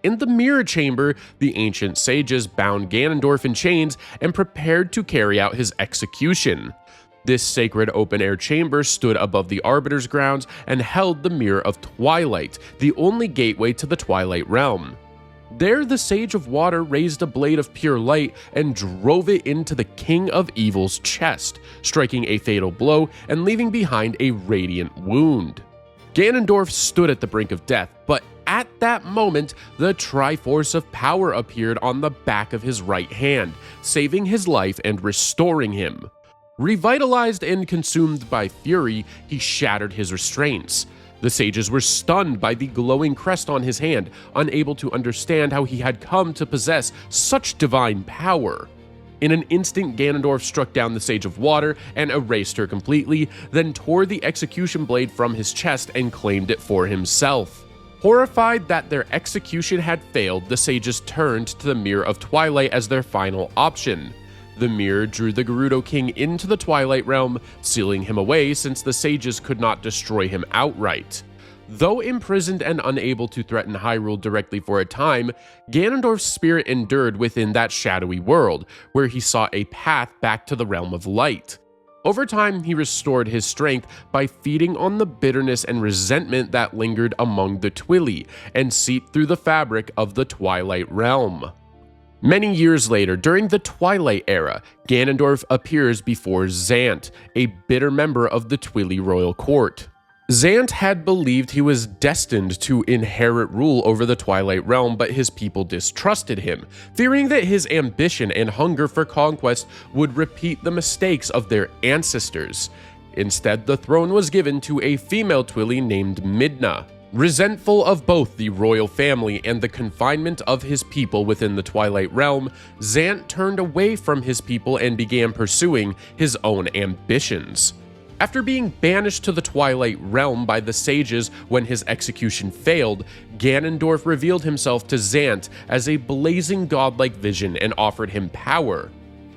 In the Mirror Chamber, the ancient sages bound Ganondorf in chains and prepared to carry out his execution. This sacred open-air chamber stood above the Arbiter's grounds and held the Mirror of Twilight, the only gateway to the Twilight Realm. There, the Sage of Water raised a blade of pure light and drove it into the King of Evil's chest, striking a fatal blow and leaving behind a radiant wound. Ganondorf stood at the brink of death, but at that moment, the Triforce of Power appeared on the back of his right hand, saving his life and restoring him. Revitalized and consumed by fury, he shattered his restraints. The sages were stunned by the glowing crest on his hand, unable to understand how he had come to possess such divine power. In an instant, Ganondorf struck down the Sage of Water and erased her completely, then tore the execution blade from his chest and claimed it for himself. Horrified that their execution had failed, the sages turned to the Mirror of Twilight as their final option. The mirror drew the Gerudo King into the Twilight Realm, sealing him away since the sages could not destroy him outright. Though imprisoned and unable to threaten Hyrule directly for a time, Ganondorf's spirit endured within that shadowy world, where he saw a path back to the Realm of Light. Over time, he restored his strength by feeding on the bitterness and resentment that lingered among the Twili and seeped through the fabric of the Twilight Realm. Many years later, during the Twilight Era, Ganondorf appears before Zant, a bitter member of the Twili royal court. Zant had believed he was destined to inherit rule over the Twilight Realm, but his people distrusted him, fearing that his ambition and hunger for conquest would repeat the mistakes of their ancestors. Instead, the throne was given to a female Twili named Midna. Resentful of both the royal family and the confinement of his people within the Twilight Realm, Zant turned away from his people and began pursuing his own ambitions. After being banished to the Twilight Realm by the sages when his execution failed, Ganondorf revealed himself to Zant as a blazing godlike vision and offered him power.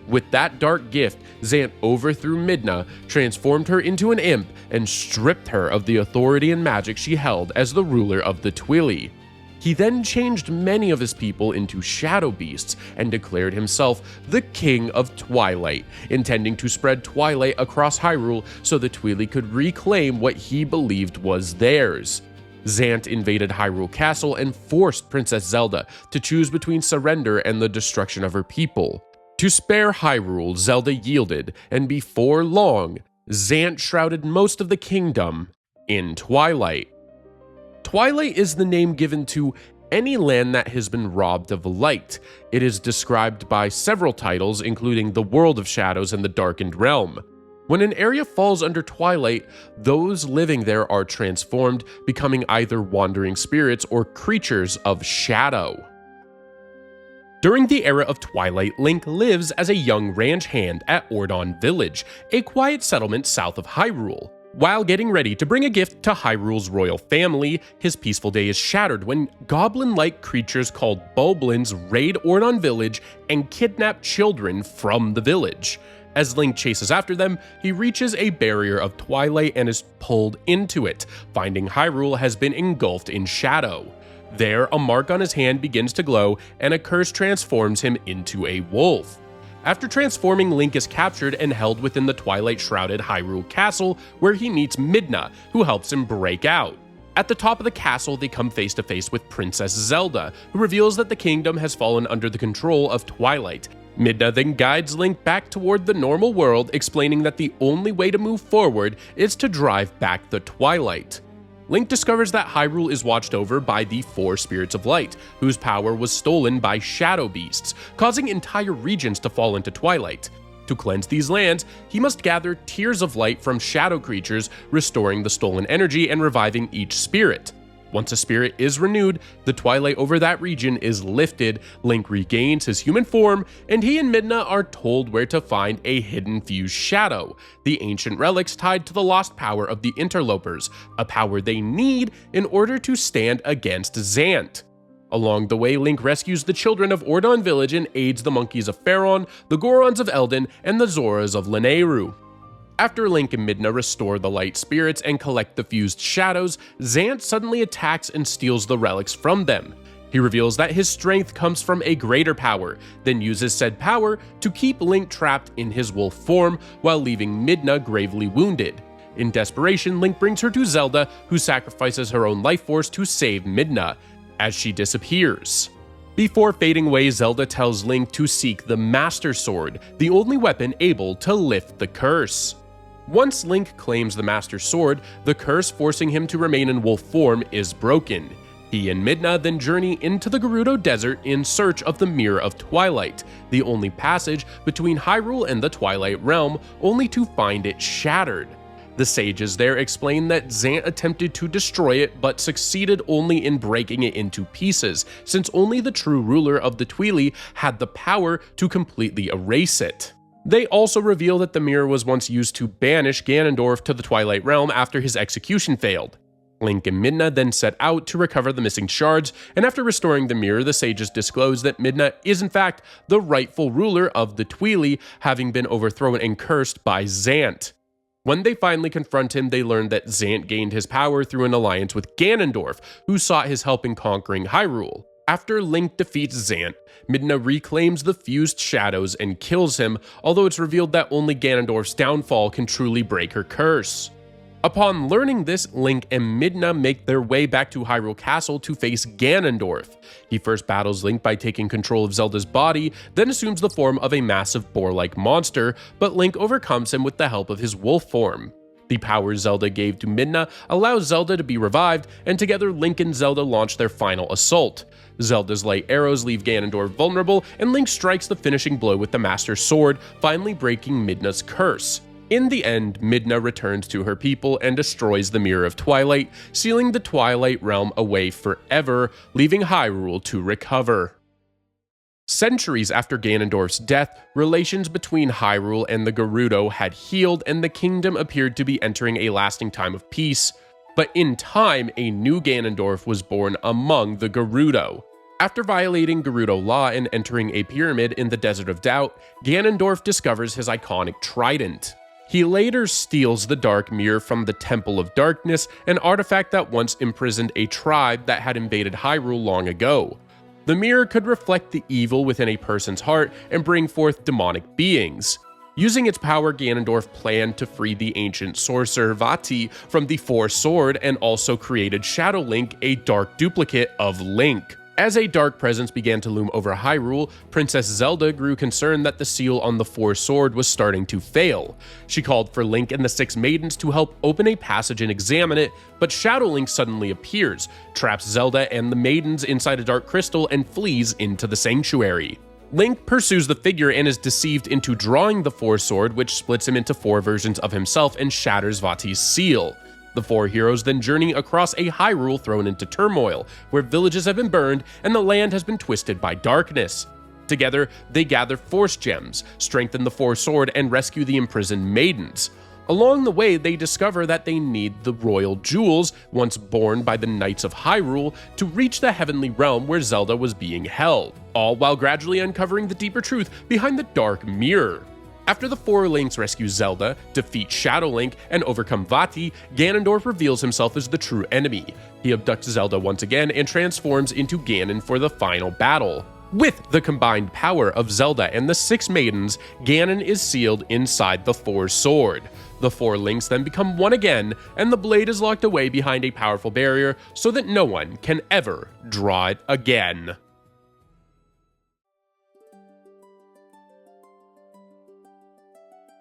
With that dark gift, Zant overthrew Midna, transformed her into an imp, and stripped her of the authority and magic she held as the ruler of the Twili. He then changed many of his people into shadow beasts and declared himself the King of Twilight, intending to spread Twilight across Hyrule so the Twili could reclaim what he believed was theirs. Zant invaded Hyrule Castle and forced Princess Zelda to choose between surrender and the destruction of her people. To spare Hyrule, Zelda yielded, and before long, Zant shrouded most of the kingdom in Twilight. Twilight is the name given to any land that has been robbed of light. It is described by several titles, including the World of Shadows and the Darkened Realm. When an area falls under Twilight, those living there are transformed, becoming either wandering spirits or creatures of shadow. During the era of Twilight, Link lives as a young ranch hand at Ordon Village, a quiet settlement south of Hyrule. While getting ready to bring a gift to Hyrule's royal family, his peaceful day is shattered when goblin-like creatures called Boblins raid Ordon Village and kidnap children from the village. As Link chases after them, he reaches a barrier of Twilight and is pulled into it, finding Hyrule has been engulfed in shadow. There, a mark on his hand begins to glow, and a curse transforms him into a wolf. After transforming, Link is captured and held within the Twilight-shrouded Hyrule Castle, where he meets Midna, who helps him break out. At the top of the castle, they come face to face with Princess Zelda, who reveals that the kingdom has fallen under the control of Twilight. Midna then guides Link back toward the normal world, explaining that the only way to move forward is to drive back the Twilight. Link discovers that Hyrule is watched over by the four Spirits of Light, whose power was stolen by shadow beasts, causing entire regions to fall into Twilight. To cleanse these lands, he must gather Tears of Light from shadow creatures, restoring the stolen energy and reviving each spirit. Once a spirit is renewed, the twilight over that region is lifted, Link regains his human form, and he and Midna are told where to find a hidden fused shadow, the ancient relics tied to the lost power of the interlopers, a power they need in order to stand against Zant. Along the way, Link rescues the children of Ordon Village and aids the monkeys of Faron, the Gorons of Eldin, and the Zoras of Lanayru. After Link and Midna restore the light spirits and collect the fused shadows, Zant suddenly attacks and steals the relics from them. He reveals that his strength comes from a greater power, then uses said power to keep Link trapped in his wolf form while leaving Midna gravely wounded. In desperation, Link brings her to Zelda, who sacrifices her own life force to save Midna, as she disappears. Before fading away, Zelda tells Link to seek the Master Sword, the only weapon able to lift the curse. Once Link claims the Master Sword, the curse forcing him to remain in wolf form is broken. He and Midna then journey into the Gerudo Desert in search of the Mirror of Twilight, the only passage between Hyrule and the Twilight Realm, only to find it shattered. The sages there explain that Zant attempted to destroy it but succeeded only in breaking it into pieces, since only the true ruler of the Twili had the power to completely erase it. They also reveal that the mirror was once used to banish Ganondorf to the Twilight Realm after his execution failed. Link and Midna then set out to recover the missing shards, and after restoring the mirror, the sages disclose that Midna is in fact the rightful ruler of the Twili, having been overthrown and cursed by Zant. When they finally confront him, they learn that Zant gained his power through an alliance with Ganondorf, who sought his help in conquering Hyrule. After Link defeats Zant, Midna reclaims the fused shadows and kills him, although it's revealed that only Ganondorf's downfall can truly break her curse. Upon learning this, Link and Midna make their way back to Hyrule Castle to face Ganondorf. He first battles Link by taking control of Zelda's body, then assumes the form of a massive boar-like monster, but Link overcomes him with the help of his wolf form. The power Zelda gave to Midna allows Zelda to be revived, and together Link and Zelda launch their final assault. Zelda's light arrows leave Ganondorf vulnerable, and Link strikes the finishing blow with the Master Sword, finally breaking Midna's curse. In the end, Midna returns to her people and destroys the Mirror of Twilight, sealing the Twilight Realm away forever, leaving Hyrule to recover. Centuries after Ganondorf's death, relations between Hyrule and the Gerudo had healed and the kingdom appeared to be entering a lasting time of peace. But in time, a new Ganondorf was born among the Gerudo. After violating Gerudo law and entering a pyramid in the Desert of Doubt, Ganondorf discovers his iconic trident. He later steals the Dark Mirror from the Temple of Darkness, an artifact that once imprisoned a tribe that had invaded Hyrule long ago. The mirror could reflect the evil within a person's heart and bring forth demonic beings. Using its power, Ganondorf planned to free the ancient sorcerer Vati from the Four Sword and also created Shadow Link, a dark duplicate of Link. As a dark presence began to loom over Hyrule, Princess Zelda grew concerned that the seal on the Four Sword was starting to fail. She called for Link and the Six Maidens to help open a passage and examine it, but Shadow Link suddenly appears, traps Zelda and the maidens inside a dark crystal, and flees into the sanctuary. Link pursues the figure and is deceived into drawing the Four Sword, which splits him into four versions of himself and shatters Vati's seal. The four heroes then journey across a Hyrule thrown into turmoil, where villages have been burned and the land has been twisted by darkness. Together, they gather Force Gems, strengthen the Four Sword, and rescue the imprisoned maidens. Along the way, they discover that they need the royal jewels, once borne by the Knights of Hyrule, to reach the heavenly realm where Zelda was being held, all while gradually uncovering the deeper truth behind the Dark Mirror. After the four Links rescue Zelda, defeat Shadow Link, and overcome Vati, Ganondorf reveals himself as the true enemy. He abducts Zelda once again and transforms into Ganon for the final battle. With the combined power of Zelda and the Six Maidens, Ganon is sealed inside the Four Sword. The four Links then become one again, and the blade is locked away behind a powerful barrier so that no one can ever draw it again.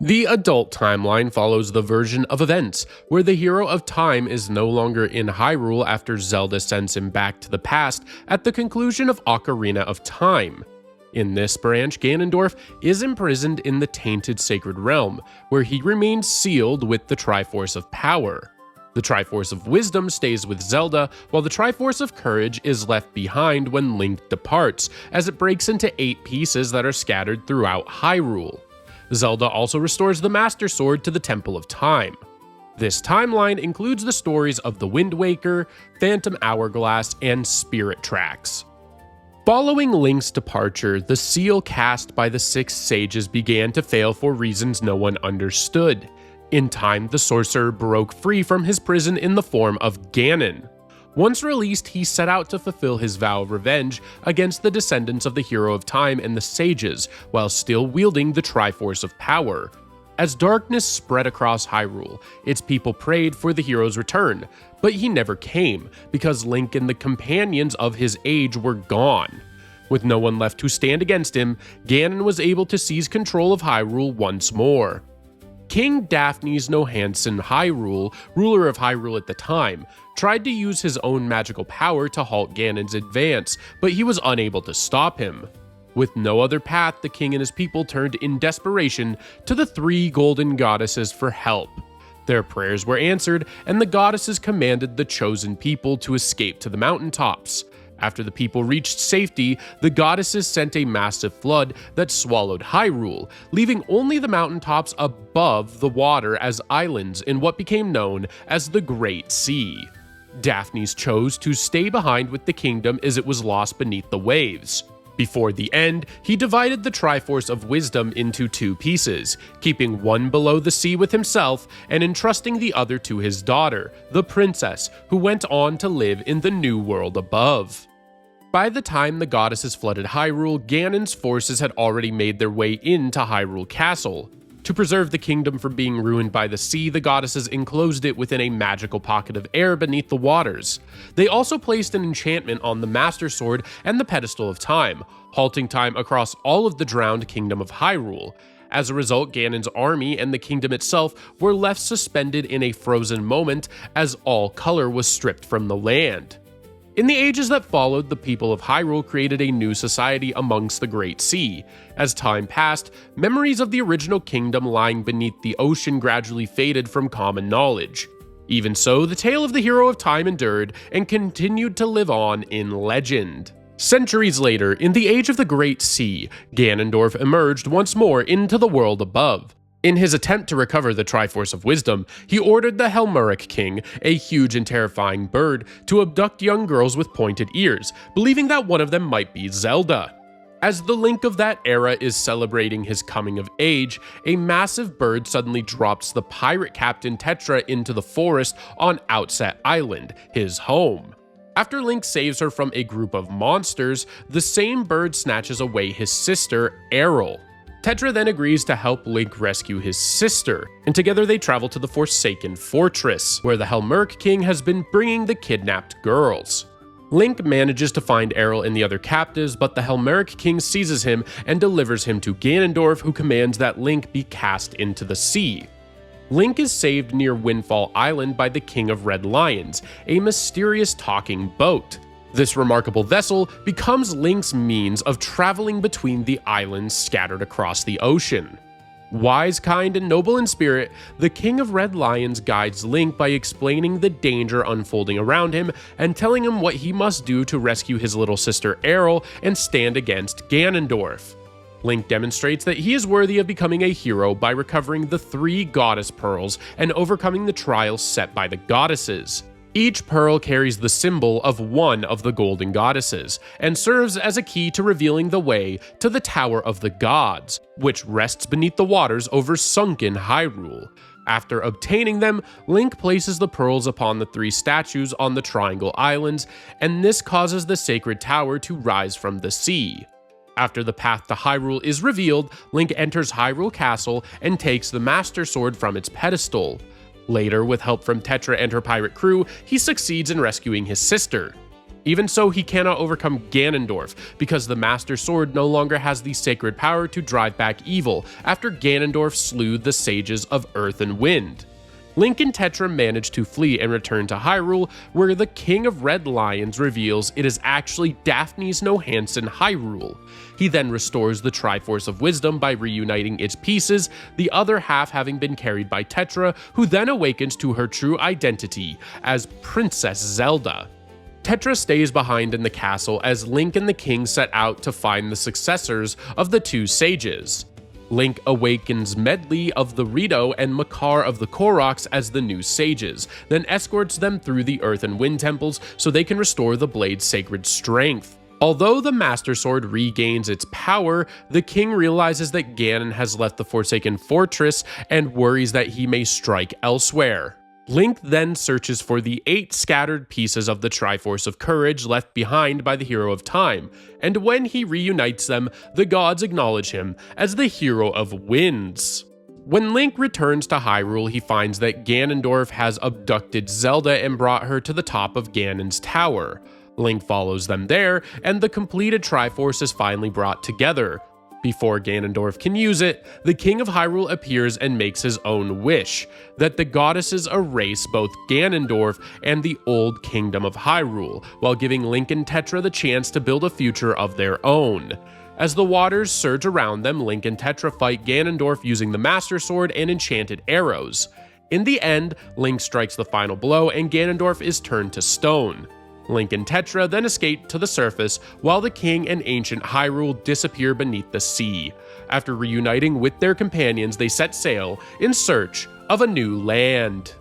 The adult timeline follows the version of events, where the hero of time is no longer in Hyrule after Zelda sends him back to the past at the conclusion of Ocarina of Time. In this branch, Ganondorf is imprisoned in the tainted Sacred Realm, where he remains sealed with the Triforce of Power. The Triforce of Wisdom stays with Zelda, while the Triforce of Courage is left behind when Link departs, as it breaks into 8 pieces that are scattered throughout Hyrule. Zelda also restores the Master Sword to the Temple of Time. This timeline includes the stories of the Wind Waker, Phantom Hourglass, and Spirit Tracks. Following Link's departure, the seal cast by the 6 sages began to fail for reasons no one understood. In time, the sorcerer broke free from his prison in the form of Ganon. Once released, he set out to fulfill his vow of revenge against the descendants of the Hero of Time and the sages, while still wielding the Triforce of Power. As darkness spread across Hyrule, its people prayed for the hero's return, but he never came, because Link and the companions of his age were gone. With no one left to stand against him, Ganon was able to seize control of Hyrule once more. King Daphnes no Hansen Hyrule, ruler of Hyrule at the time, tried to use his own magical power to halt Ganon's advance, but he was unable to stop him. With no other path, the king and his people turned in desperation to the 3 golden goddesses for help. Their prayers were answered, and the goddesses commanded the chosen people to escape to the mountaintops. After the people reached safety, the goddesses sent a massive flood that swallowed Hyrule, leaving only the mountaintops above the water as islands in what became known as the Great Sea. Daphnes chose to stay behind with the kingdom as it was lost beneath the waves. Before the end, he divided the Triforce of Wisdom into 2 pieces, keeping one below the sea with himself and entrusting the other to his daughter, the princess, who went on to live in the new world above. By the time the goddesses flooded Hyrule, Ganon's forces had already made their way into Hyrule Castle. To preserve the kingdom from being ruined by the sea, the goddesses enclosed it within a magical pocket of air beneath the waters. They also placed an enchantment on the Master Sword and the Pedestal of Time, halting time across all of the drowned kingdom of Hyrule. As a result, Ganon's army and the kingdom itself were left suspended in a frozen moment as all color was stripped from the land. In the ages that followed, the people of Hyrule created a new society amongst the Great Sea. As time passed, memories of the original kingdom lying beneath the ocean gradually faded from common knowledge. Even so, the tale of the Hero of Time endured and continued to live on in legend. Centuries later, in the Age of the Great Sea, Ganondorf emerged once more into the world above. In his attempt to recover the Triforce of Wisdom, he ordered the Helmeric King, a huge and terrifying bird, to abduct young girls with pointed ears, believing that one of them might be Zelda. As the Link of that era is celebrating his coming of age, a massive bird suddenly drops the pirate captain Tetra into the forest on Outset Island, his home. After Link saves her from a group of monsters, the same bird snatches away his sister, Hyrule. Tetra then agrees to help Link rescue his sister, and together they travel to the Forsaken Fortress, where the Helmeric King has been bringing the kidnapped girls. Link manages to find Hyrule and the other captives, but the Helmeric King seizes him and delivers him to Ganondorf, who commands that Link be cast into the sea. Link is saved near Windfall Island by the King of Red Lions, a mysterious talking boat. This remarkable vessel becomes Link's means of traveling between the islands scattered across the ocean. Wise, kind, and noble in spirit, the King of Red Lions guides Link by explaining the danger unfolding around him and telling him what he must do to rescue his little sister Hyrule and stand against Ganondorf. Link demonstrates that he is worthy of becoming a hero by recovering the 3 goddess pearls and overcoming the trials set by the goddesses. Each pearl carries the symbol of one of the golden goddesses, and serves as a key to revealing the way to the Tower of the Gods, which rests beneath the waters over sunken Hyrule. After obtaining them, Link places the pearls upon the 3 statues on the Triangle Islands, and this causes the sacred tower to rise from the sea. After the path to Hyrule is revealed, Link enters Hyrule Castle and takes the Master Sword from its pedestal. Later, with help from Tetra and her pirate crew, he succeeds in rescuing his sister. Even so, he cannot overcome Ganondorf, because the Master Sword no longer has the sacred power to drive back evil after Ganondorf slew the sages of Earth and Wind. Link and Tetra manage to flee and return to Hyrule, where the King of Red Lions reveals it is actually Daphne's No Hansen Hyrule. He then restores the Triforce of Wisdom by reuniting its pieces, the other half having been carried by Tetra, who then awakens to her true identity as Princess Zelda. Tetra stays behind in the castle as Link and the king set out to find the successors of the two sages. Link awakens Medli of the Rito and Makar of the Koroks as the new sages, then escorts them through the Earth and Wind temples so they can restore the blade's sacred strength. Although the Master Sword regains its power, the king realizes that Ganon has left the Forsaken Fortress and worries that he may strike elsewhere. Link then searches for the 8 scattered pieces of the Triforce of Courage left behind by the Hero of Time, and when he reunites them, the gods acknowledge him as the Hero of Winds. When Link returns to Hyrule, he finds that Ganondorf has abducted Zelda and brought her to the top of Ganon's tower. Link follows them there, and the completed Triforce is finally brought together. Before Ganondorf can use it, the King of Hyrule appears and makes his own wish, that the goddesses erase both Ganondorf and the old Kingdom of Hyrule, while giving Link and Tetra the chance to build a future of their own. As the waters surge around them, Link and Tetra fight Ganondorf using the Master Sword and enchanted arrows. In the end, Link strikes the final blow and Ganondorf is turned to stone. Link and Tetra then escape to the surface while the king and ancient Hyrule disappear beneath the sea. After reuniting with their companions, they set sail in search of a new land.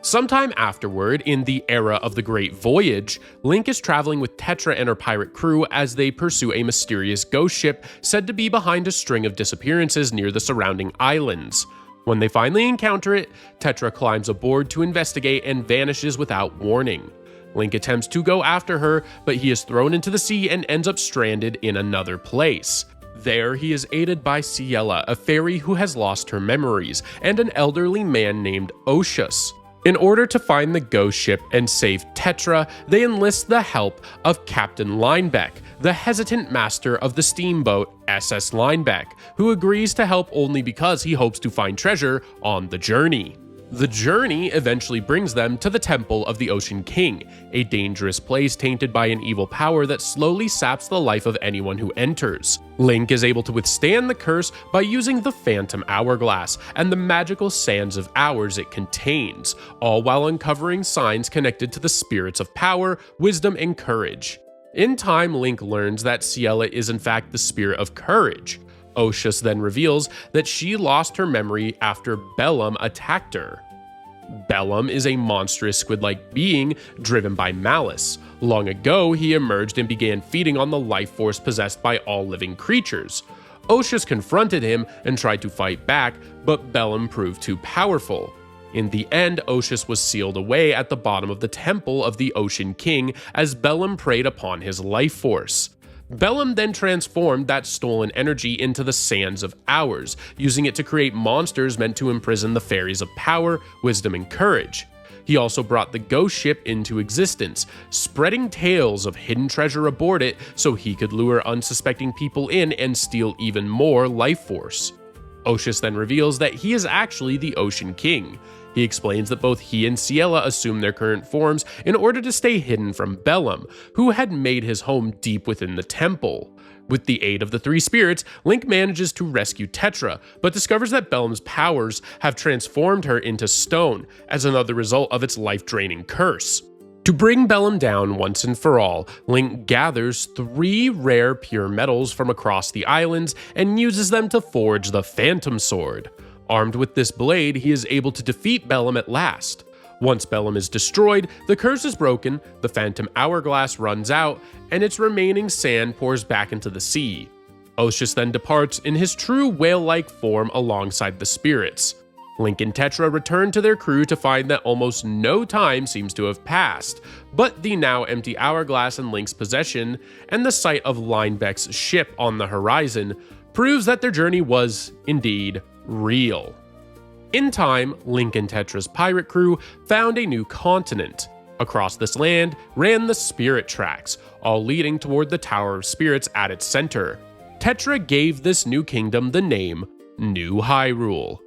Sometime afterward, in the era of the Great Voyage, Link is traveling with Tetra and her pirate crew as they pursue a mysterious ghost ship said to be behind a string of disappearances near the surrounding islands. When they finally encounter it, Tetra climbs aboard to investigate and vanishes without warning. Link attempts to go after her, but he is thrown into the sea and ends up stranded in another place. There, he is aided by Ciela, a fairy who has lost her memories, and an elderly man named Oshus. In order to find the ghost ship and save Tetra, they enlist the help of Captain Linebeck, the hesitant master of the steamboat SS Linebeck, who agrees to help only because he hopes to find treasure on the journey. The journey eventually brings them to the Temple of the Ocean King, a dangerous place tainted by an evil power that slowly saps the life of anyone who enters. Link is able to withstand the curse by using the Phantom Hourglass and the magical sands of hours it contains, all while uncovering signs connected to the spirits of power, wisdom, and courage. In time, Link learns that Ciela is in fact the spirit of courage. Oshus then reveals that she lost her memory after Bellum attacked her. Bellum is a monstrous squid-like being driven by malice. Long ago, he emerged and began feeding on the life force possessed by all living creatures. Oshus confronted him and tried to fight back, but Bellum proved too powerful. In the end, Oshus was sealed away at the bottom of the Temple of the Ocean King as Bellum preyed upon his life force. Bellum then transformed that stolen energy into the Sands of Hours, using it to create monsters meant to imprison the fairies of power, wisdom, and courage. He also brought the ghost ship into existence, spreading tales of hidden treasure aboard it so he could lure unsuspecting people in and steal even more life force. Oshus then reveals that he is actually the Ocean King. He explains that both he and Ciela assume their current forms in order to stay hidden from Bellum, who had made his home deep within the temple. With the aid of the 3 spirits, Link manages to rescue Tetra, but discovers that Bellum's powers have transformed her into stone as another result of its life-draining curse. To bring Bellum down once and for all, Link gathers 3 rare pure metals from across the islands and uses them to forge the Phantom Sword. Armed with this blade, he is able to defeat Bellum at last. Once Bellum is destroyed, the curse is broken, the Phantom Hourglass runs out, and its remaining sand pours back into the sea. Oshus then departs in his true whale-like form alongside the spirits. Link and Tetra return to their crew to find that almost no time seems to have passed, but the now empty hourglass in Link's possession and the sight of Linebeck's ship on the horizon proves that their journey was, indeed, real. In time, Link and Tetra's pirate crew found a new continent. Across this land ran the Spirit Tracks, all leading toward the Tower of Spirits at its center. Tetra gave this new kingdom the name New Hyrule.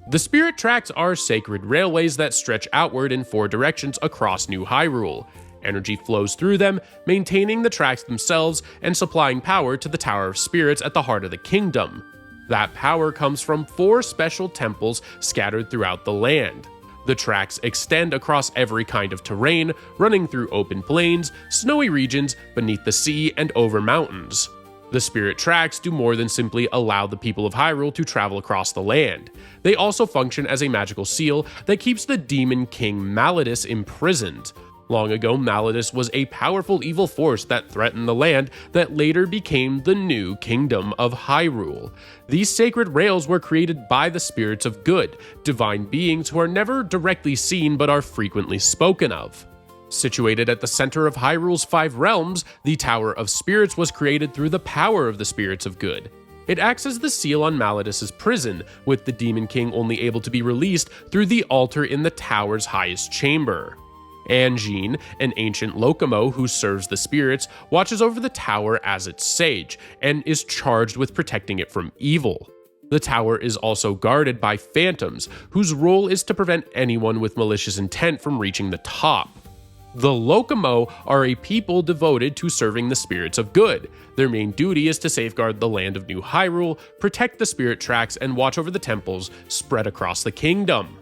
The spirit tracks are sacred railways that stretch outward in 4 directions across New Hyrule. Energy flows through them, maintaining the tracks themselves and supplying power to the Tower of Spirits at the heart of the kingdom. That power comes from 4 special temples scattered throughout the land. The tracks extend across every kind of terrain, running through open plains, snowy regions, beneath the sea, and over mountains. The spirit tracks do more than simply allow the people of Hyrule to travel across the land. They also function as a magical seal that keeps the Demon King Malladus imprisoned. Long ago, Malladus was a powerful evil force that threatened the land that later became the new Kingdom of Hyrule. These sacred rails were created by the spirits of good, divine beings who are never directly seen but are frequently spoken of. Situated at the center of Hyrule's 5 realms, the Tower of Spirits was created through the power of the spirits of good. It acts as the seal on Malladus's prison, with the Demon King only able to be released through the altar in the tower's highest chamber. Anjean, an ancient Lokomo who serves the spirits, watches over the tower as its sage, and is charged with protecting it from evil. The tower is also guarded by phantoms, whose role is to prevent anyone with malicious intent from reaching the top. The Lokomo are a people devoted to serving the spirits of good. Their main duty is to safeguard the land of New Hyrule, protect the spirit tracks, and watch over the temples spread across the kingdom.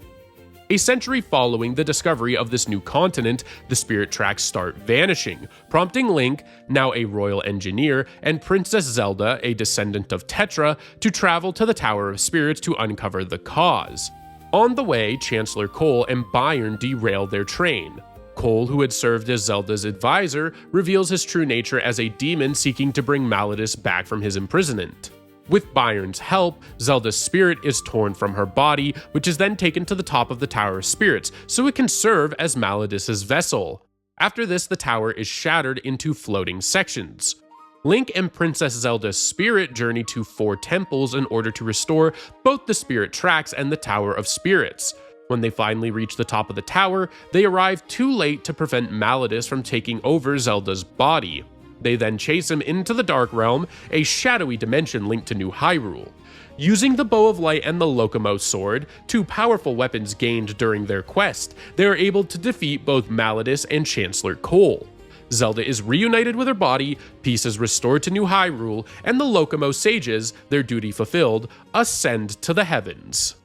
A century following the discovery of this new continent, the spirit tracks start vanishing, prompting Link, now a royal engineer, and Princess Zelda, a descendant of Tetra, to travel to the Tower of Spirits to uncover the cause. On the way, Chancellor Cole and Bayern derail their train. Cole, who had served as Zelda's advisor, reveals his true nature as a demon seeking to bring Malladus back from his imprisonment. With Bayern's help, Zelda's spirit is torn from her body, which is then taken to the top of the Tower of Spirits so it can serve as Malladus's vessel. After this, the tower is shattered into floating sections. Link and Princess Zelda's spirit journey to 4 temples in order to restore both the spirit tracks and the Tower of Spirits. When they finally reach the top of the tower, they arrive too late to prevent Malladus from taking over Zelda's body. They then chase him into the Dark Realm, a shadowy dimension linked to New Hyrule. Using the Bow of Light and the Lokomo Sword, 2 powerful weapons gained during their quest, they are able to defeat both Malladus and Chancellor Cole. Zelda is reunited with her body, peace is restored to New Hyrule, and the Lokomo sages, their duty fulfilled, ascend to the heavens.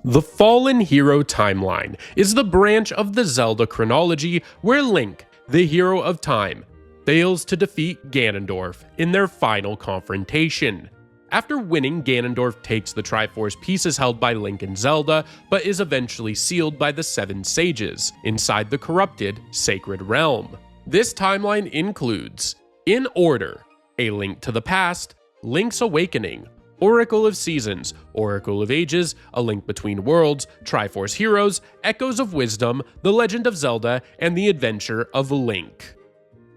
The Fallen Hero Timeline is the branch of the Zelda chronology where Link, the hero of time, fails to defeat Ganondorf in their final confrontation. After winning, Ganondorf takes the Triforce pieces held by Link and Zelda, but is eventually sealed by the 7 sages inside the corrupted Sacred Realm. This timeline includes, in order, A Link to the Past, Link's Awakening, Oracle of Seasons, Oracle of Ages, A Link Between Worlds, Triforce Heroes, Echoes of Wisdom, The Legend of Zelda, and The Adventure of Link.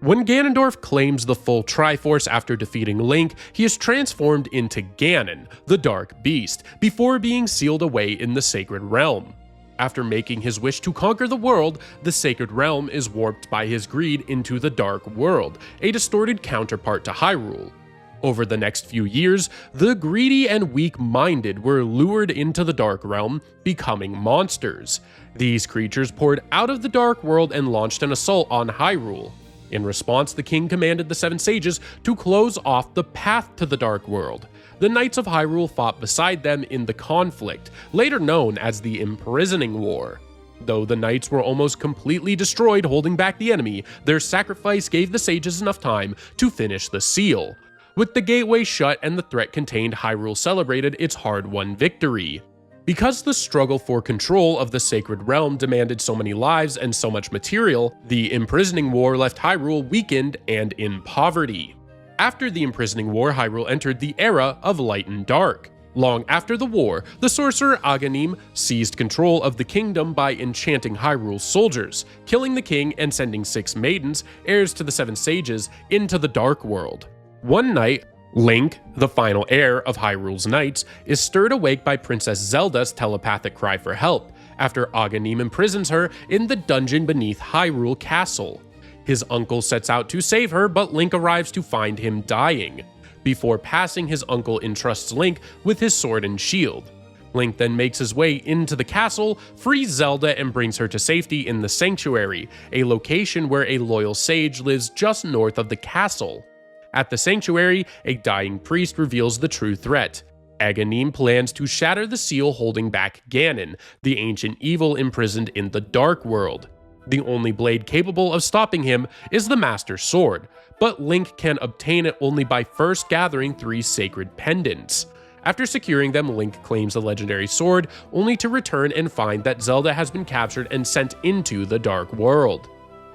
When Ganondorf claims the full Triforce after defeating Link, he is transformed into Ganon, the Dark Beast, before being sealed away in the Sacred Realm. After making his wish to conquer the world, the Sacred Realm is warped by his greed into the Dark World, a distorted counterpart to Hyrule. Over the next few years, the greedy and weak-minded were lured into the Dark Realm, becoming monsters. These creatures poured out of the Dark World and launched an assault on Hyrule. In response, the king commanded the 7 sages to close off the path to the Dark World. The Knights of Hyrule fought beside them in the conflict, later known as the Imprisoning War. Though the knights were almost completely destroyed holding back the enemy, their sacrifice gave the sages enough time to finish the seal. With the gateway shut and the threat contained, Hyrule celebrated its hard-won victory. Because the struggle for control of the Sacred Realm demanded so many lives and so much material, the Imprisoning War left Hyrule weakened and in poverty. After the Imprisoning War, Hyrule entered the era of Light and Dark. Long after the war, the sorcerer Aghanim seized control of the kingdom by enchanting Hyrule's soldiers, killing the king and sending 6 maidens, heirs to the 7 sages, into the Dark World. One night, Link, the final heir of Hyrule's knights, is stirred awake by Princess Zelda's telepathic cry for help, after Aghanim imprisons her in the dungeon beneath Hyrule Castle. His uncle sets out to save her, but Link arrives to find him dying. Before passing, his uncle entrusts Link with his sword and shield. Link then makes his way into the castle, frees Zelda, and brings her to safety in the Sanctuary, a location where a loyal sage lives just north of the castle. At the Sanctuary, a dying priest reveals the true threat. Aghanim plans to shatter the seal holding back Ganon, the ancient evil imprisoned in the Dark World. The only blade capable of stopping him is the Master Sword, but Link can obtain it only by first gathering 3 sacred pendants. After securing them, Link claims the legendary sword, only to return and find that Zelda has been captured and sent into the Dark World.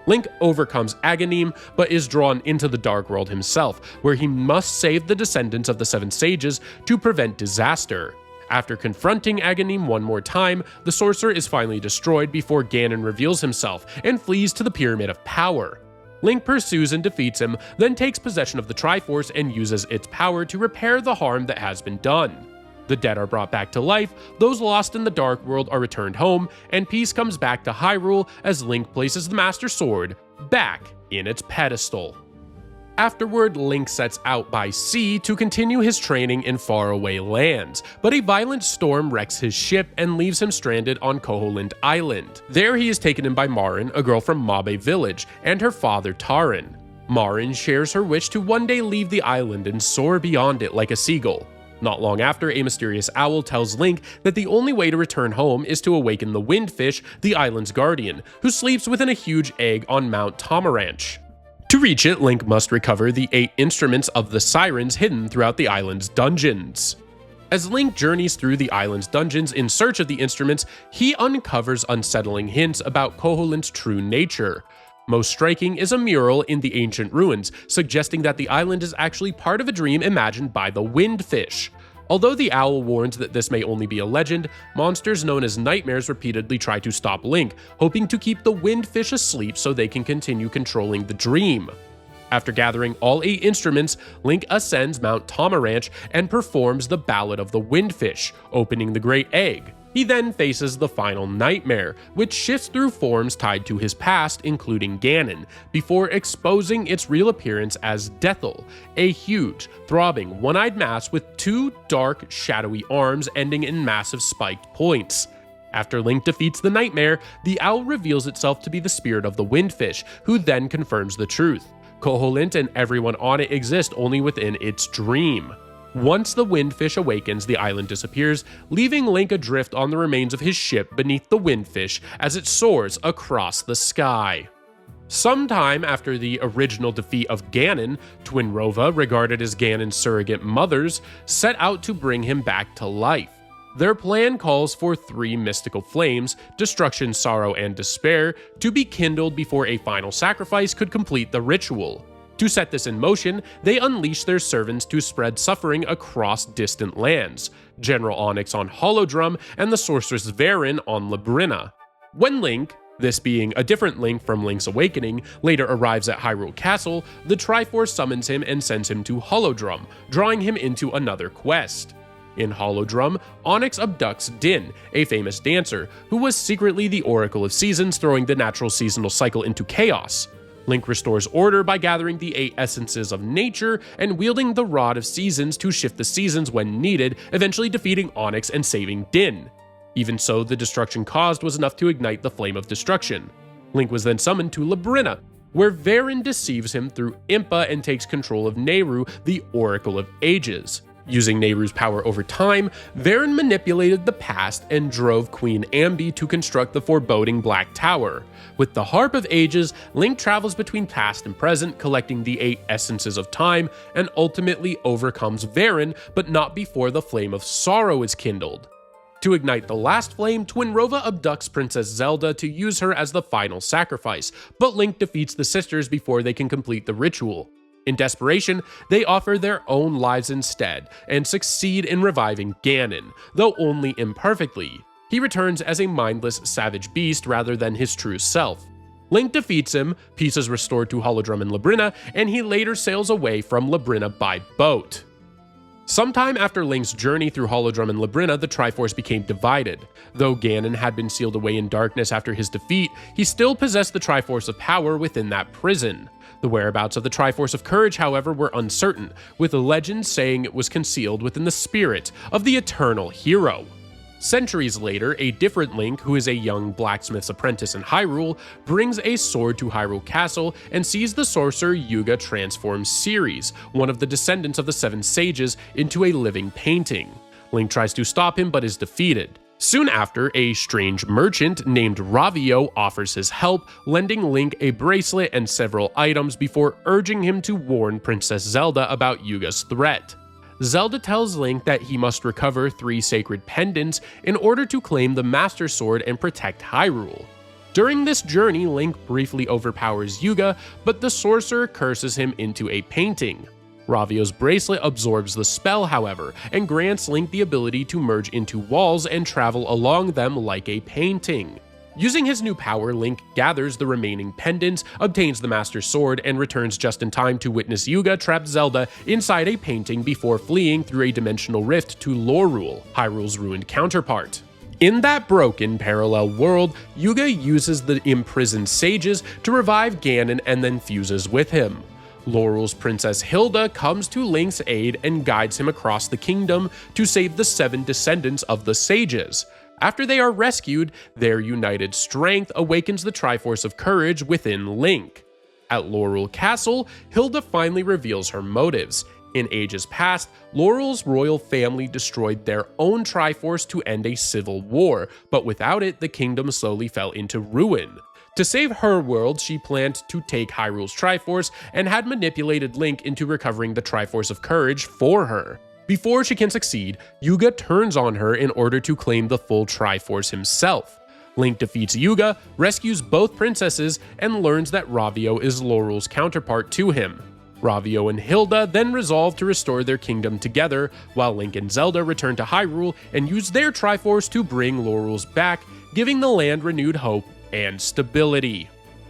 Link overcomes Aghanim, but is drawn into the Dark World himself, where he must save the descendants of the 7 sages to prevent disaster. After confronting Aghanim one more time, the sorcerer is finally destroyed before Ganon reveals himself and flees to the Pyramid of Power. Link pursues and defeats him, then takes possession of the Triforce and uses its power to repair the harm that has been done. The dead are brought back to life, those lost in the Dark World are returned home, and peace comes back to Hyrule as Link places the Master Sword back in its pedestal. Afterward, Link sets out by sea to continue his training in faraway lands, but a violent storm wrecks his ship and leaves him stranded on Koholint Island. There he is taken in by Marin, a girl from Mabe Village, and her father Tarin. Marin shares her wish to one day leave the island and soar beyond it like a seagull. Not long after, a mysterious owl tells Link that the only way to return home is to awaken the Windfish, the island's guardian, who sleeps within a huge egg on Mount Tomaranch. To reach it, Link must recover the 8 instruments of the sirens hidden throughout the island's dungeons. As Link journeys through the island's dungeons in search of the instruments, he uncovers unsettling hints about Koholint's true nature. Most striking is a mural in the ancient ruins, suggesting that the island is actually part of a dream imagined by the Windfish. Although the owl warns that this may only be a legend, monsters known as nightmares repeatedly try to stop Link, hoping to keep the Windfish asleep so they can continue controlling the dream. After gathering all 8 instruments, Link ascends Mount Tomaranch and performs the Ballad of the Windfish, opening the Great Egg. He then faces the final nightmare, which shifts through forms tied to his past, including Ganon, before exposing its real appearance as Deathel, a huge, throbbing, one-eyed mass with 2 dark, shadowy arms ending in massive spiked points. After Link defeats the nightmare, the owl reveals itself to be the spirit of the Windfish, who then confirms the truth. Koholint and everyone on it exist only within its dream. Once the Windfish awakens, the island disappears, leaving Link adrift on the remains of his ship beneath the Windfish as it soars across the sky. Sometime after the original defeat of Ganon, Twinrova, regarded as Ganon's surrogate mothers, set out to bring him back to life. Their plan calls for 3 mystical flames, destruction, sorrow, and despair, to be kindled before a final sacrifice could complete the ritual. To set this in motion, they unleash their servants to spread suffering across distant lands, General Onyx on Holodrum and the sorceress Verin on Labrina. When Link, this being a different Link from Link's Awakening, later arrives at Hyrule Castle, the Triforce summons him and sends him to Holodrum, drawing him into another quest. In Holodrum, Onyx abducts Din, a famous dancer, who was secretly the Oracle of Seasons, throwing the natural seasonal cycle into chaos. Link restores order by gathering the 8 essences of nature and wielding the Rod of Seasons to shift the seasons when needed, eventually defeating Onyx and saving Din. Even so, the destruction caused was enough to ignite the Flame of Destruction. Link was then summoned to Labrina, where Verin deceives him through Impa and takes control of Nehru, the Oracle of Ages. Using Nehru's power over time, Verin manipulated the past and drove Queen Ambi to construct the foreboding Black Tower. With the Harp of Ages, Link travels between past and present, collecting the 8 essences of time, and ultimately overcomes Verin, but not before the Flame of Sorrow is kindled. To ignite the last flame, Twinrova abducts Princess Zelda to use her as the final sacrifice, but Link defeats the sisters before they can complete the ritual. In desperation, they offer their own lives instead, and succeed in reviving Ganon, though only imperfectly. He returns as a mindless, savage beast rather than his true self. Link defeats him, peace is restored to Holodrum and Labrina, and he later sails away from Labrina by boat. Sometime after Link's journey through Holodrum and Labrina, the Triforce became divided. Though Ganon had been sealed away in darkness after his defeat, he still possessed the Triforce of Power within that prison. The whereabouts of the Triforce of Courage, however, were uncertain, with legends saying it was concealed within the spirit of the eternal hero. Centuries later, a different Link, who is a young blacksmith's apprentice in Hyrule, brings a sword to Hyrule Castle and sees the sorcerer Yuga transform Ceres, one of the descendants of the Seven Sages, into a living painting. Link tries to stop him but is defeated. Soon after, a strange merchant named Ravio offers his help, lending Link a bracelet and several items before urging him to warn Princess Zelda about Yuga's threat. Zelda tells Link that he must recover 3 sacred pendants in order to claim the Master Sword and protect Hyrule. During this journey, Link briefly overpowers Yuga, but the sorcerer curses him into a painting. Ravio's bracelet absorbs the spell, however, and grants Link the ability to merge into walls and travel along them like a painting. Using his new power, Link gathers the remaining pendants, obtains the Master Sword, and returns just in time to witness Yuga trap Zelda inside a painting before fleeing through a dimensional rift to Lorule, Hyrule's ruined counterpart. In that broken parallel world, Yuga uses the imprisoned sages to revive Ganon and then fuses with him. Lorule's Princess Hilda comes to Link's aid and guides him across the kingdom to save the 7 descendants of the sages. After they are rescued, their united strength awakens the Triforce of Courage within Link. At Lorule Castle, Hilda finally reveals her motives. In ages past, Lorule's royal family destroyed their own Triforce to end a civil war, but without it, the kingdom slowly fell into ruin. To save her world, she planned to take Hyrule's Triforce and had manipulated Link into recovering the Triforce of Courage for her. Before she can succeed, Yuga turns on her in order to claim the full Triforce himself. Link defeats Yuga, rescues both princesses, and learns that Ravio is Lorule's counterpart to him. Ravio and Hilda then resolve to restore their kingdom together, while Link and Zelda return to Hyrule and use their Triforce to bring Lorule's back, giving the land renewed hope and stability.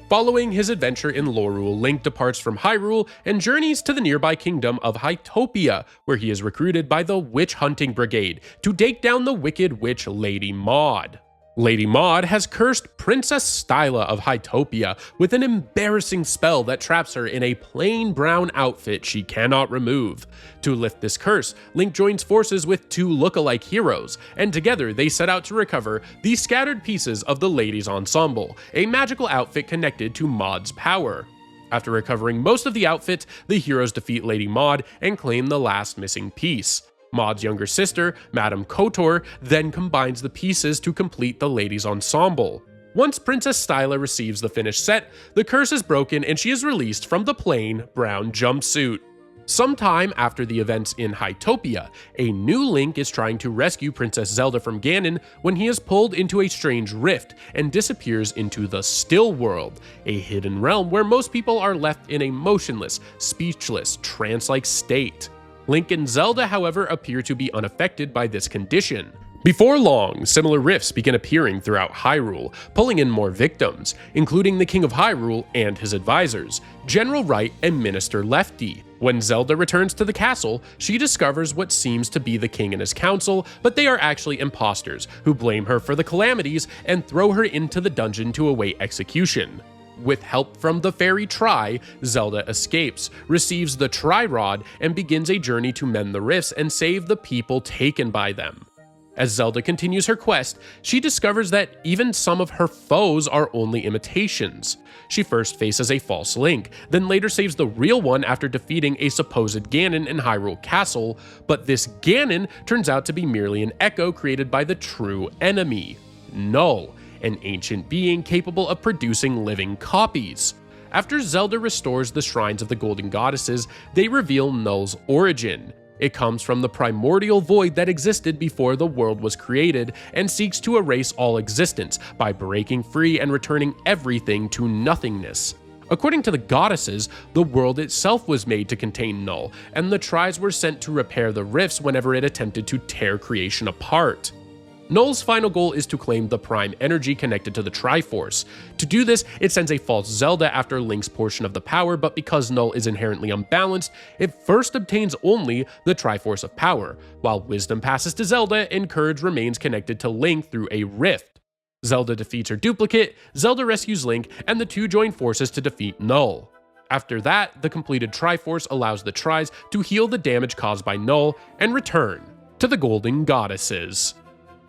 Following his adventure in Lorule, Link departs from Hyrule and journeys to the nearby kingdom of Hytopia, where he is recruited by the Witch Hunting Brigade to take down the wicked witch Lady Maud. Lady Maud has cursed Princess Styla of Hytopia with an embarrassing spell that traps her in a plain brown outfit she cannot remove. To lift this curse, Link joins forces with 2 look-alike heroes, and together they set out to recover the scattered pieces of the Ladies' Ensemble, a magical outfit connected to Maud's power. After recovering most of the outfit, the heroes defeat Lady Maud and claim the last missing piece. Maud's younger sister, Madame Kotor, then combines the pieces to complete the Ladies' Ensemble. Once Princess Styla receives the finished set, the curse is broken and she is released from the plain brown jumpsuit. Sometime after the events in Hytopia, a new Link is trying to rescue Princess Zelda from Ganon when he is pulled into a strange rift and disappears into the Still World, a hidden realm where most people are left in a motionless, speechless, trance-like state. Link and Zelda, however, appear to be unaffected by this condition. Before long, similar rifts begin appearing throughout Hyrule, pulling in more victims, including the King of Hyrule and his advisors, General Wright and Minister Lefty. When Zelda returns to the castle, she discovers what seems to be the king and his council, but they are actually imposters who blame her for the calamities and throw her into the dungeon to await execution. With help from the fairy Tri, Zelda escapes, receives the Tri-Rod, and begins a journey to mend the rifts and save the people taken by them. As Zelda continues her quest, she discovers that even some of her foes are only imitations. She first faces a false Link, then later saves the real one after defeating a supposed Ganon in Hyrule Castle, but this Ganon turns out to be merely an echo created by the true enemy, Null, an ancient being capable of producing living copies. After Zelda restores the shrines of the Golden Goddesses, they reveal Null's origin. It comes from the primordial void that existed before the world was created and seeks to erase all existence by breaking free and returning everything to nothingness. According to the goddesses, the world itself was made to contain Null, and the Tris were sent to repair the rifts whenever it attempted to tear creation apart. Null's final goal is to claim the prime energy connected to the Triforce. To do this, it sends a false Zelda after Link's portion of the power, but because Null is inherently unbalanced, it first obtains only the Triforce of power, while Wisdom passes to Zelda and Courage remains connected to Link through a rift. Zelda defeats her duplicate, Zelda rescues Link, and the two join forces to defeat Null. After that, the completed Triforce allows the Tris to heal the damage caused by Null and return to the Golden Goddesses.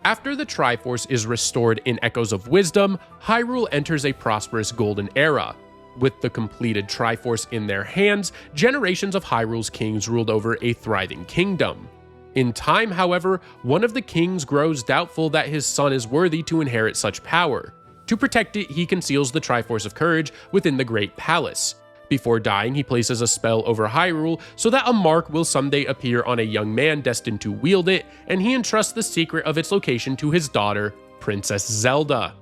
After the Triforce is restored in Echoes of Wisdom, Hyrule enters a prosperous golden era. With the completed Triforce in their hands, generations of Hyrule's kings ruled over a thriving kingdom. In time, however, one of the kings grows doubtful that his son is worthy to inherit such power. To protect it, he conceals the Triforce of Courage within the Great Palace. Before dying, he places a spell over Hyrule so that a mark will someday appear on a young man destined to wield it, and he entrusts the secret of its location to his daughter, Princess Zelda.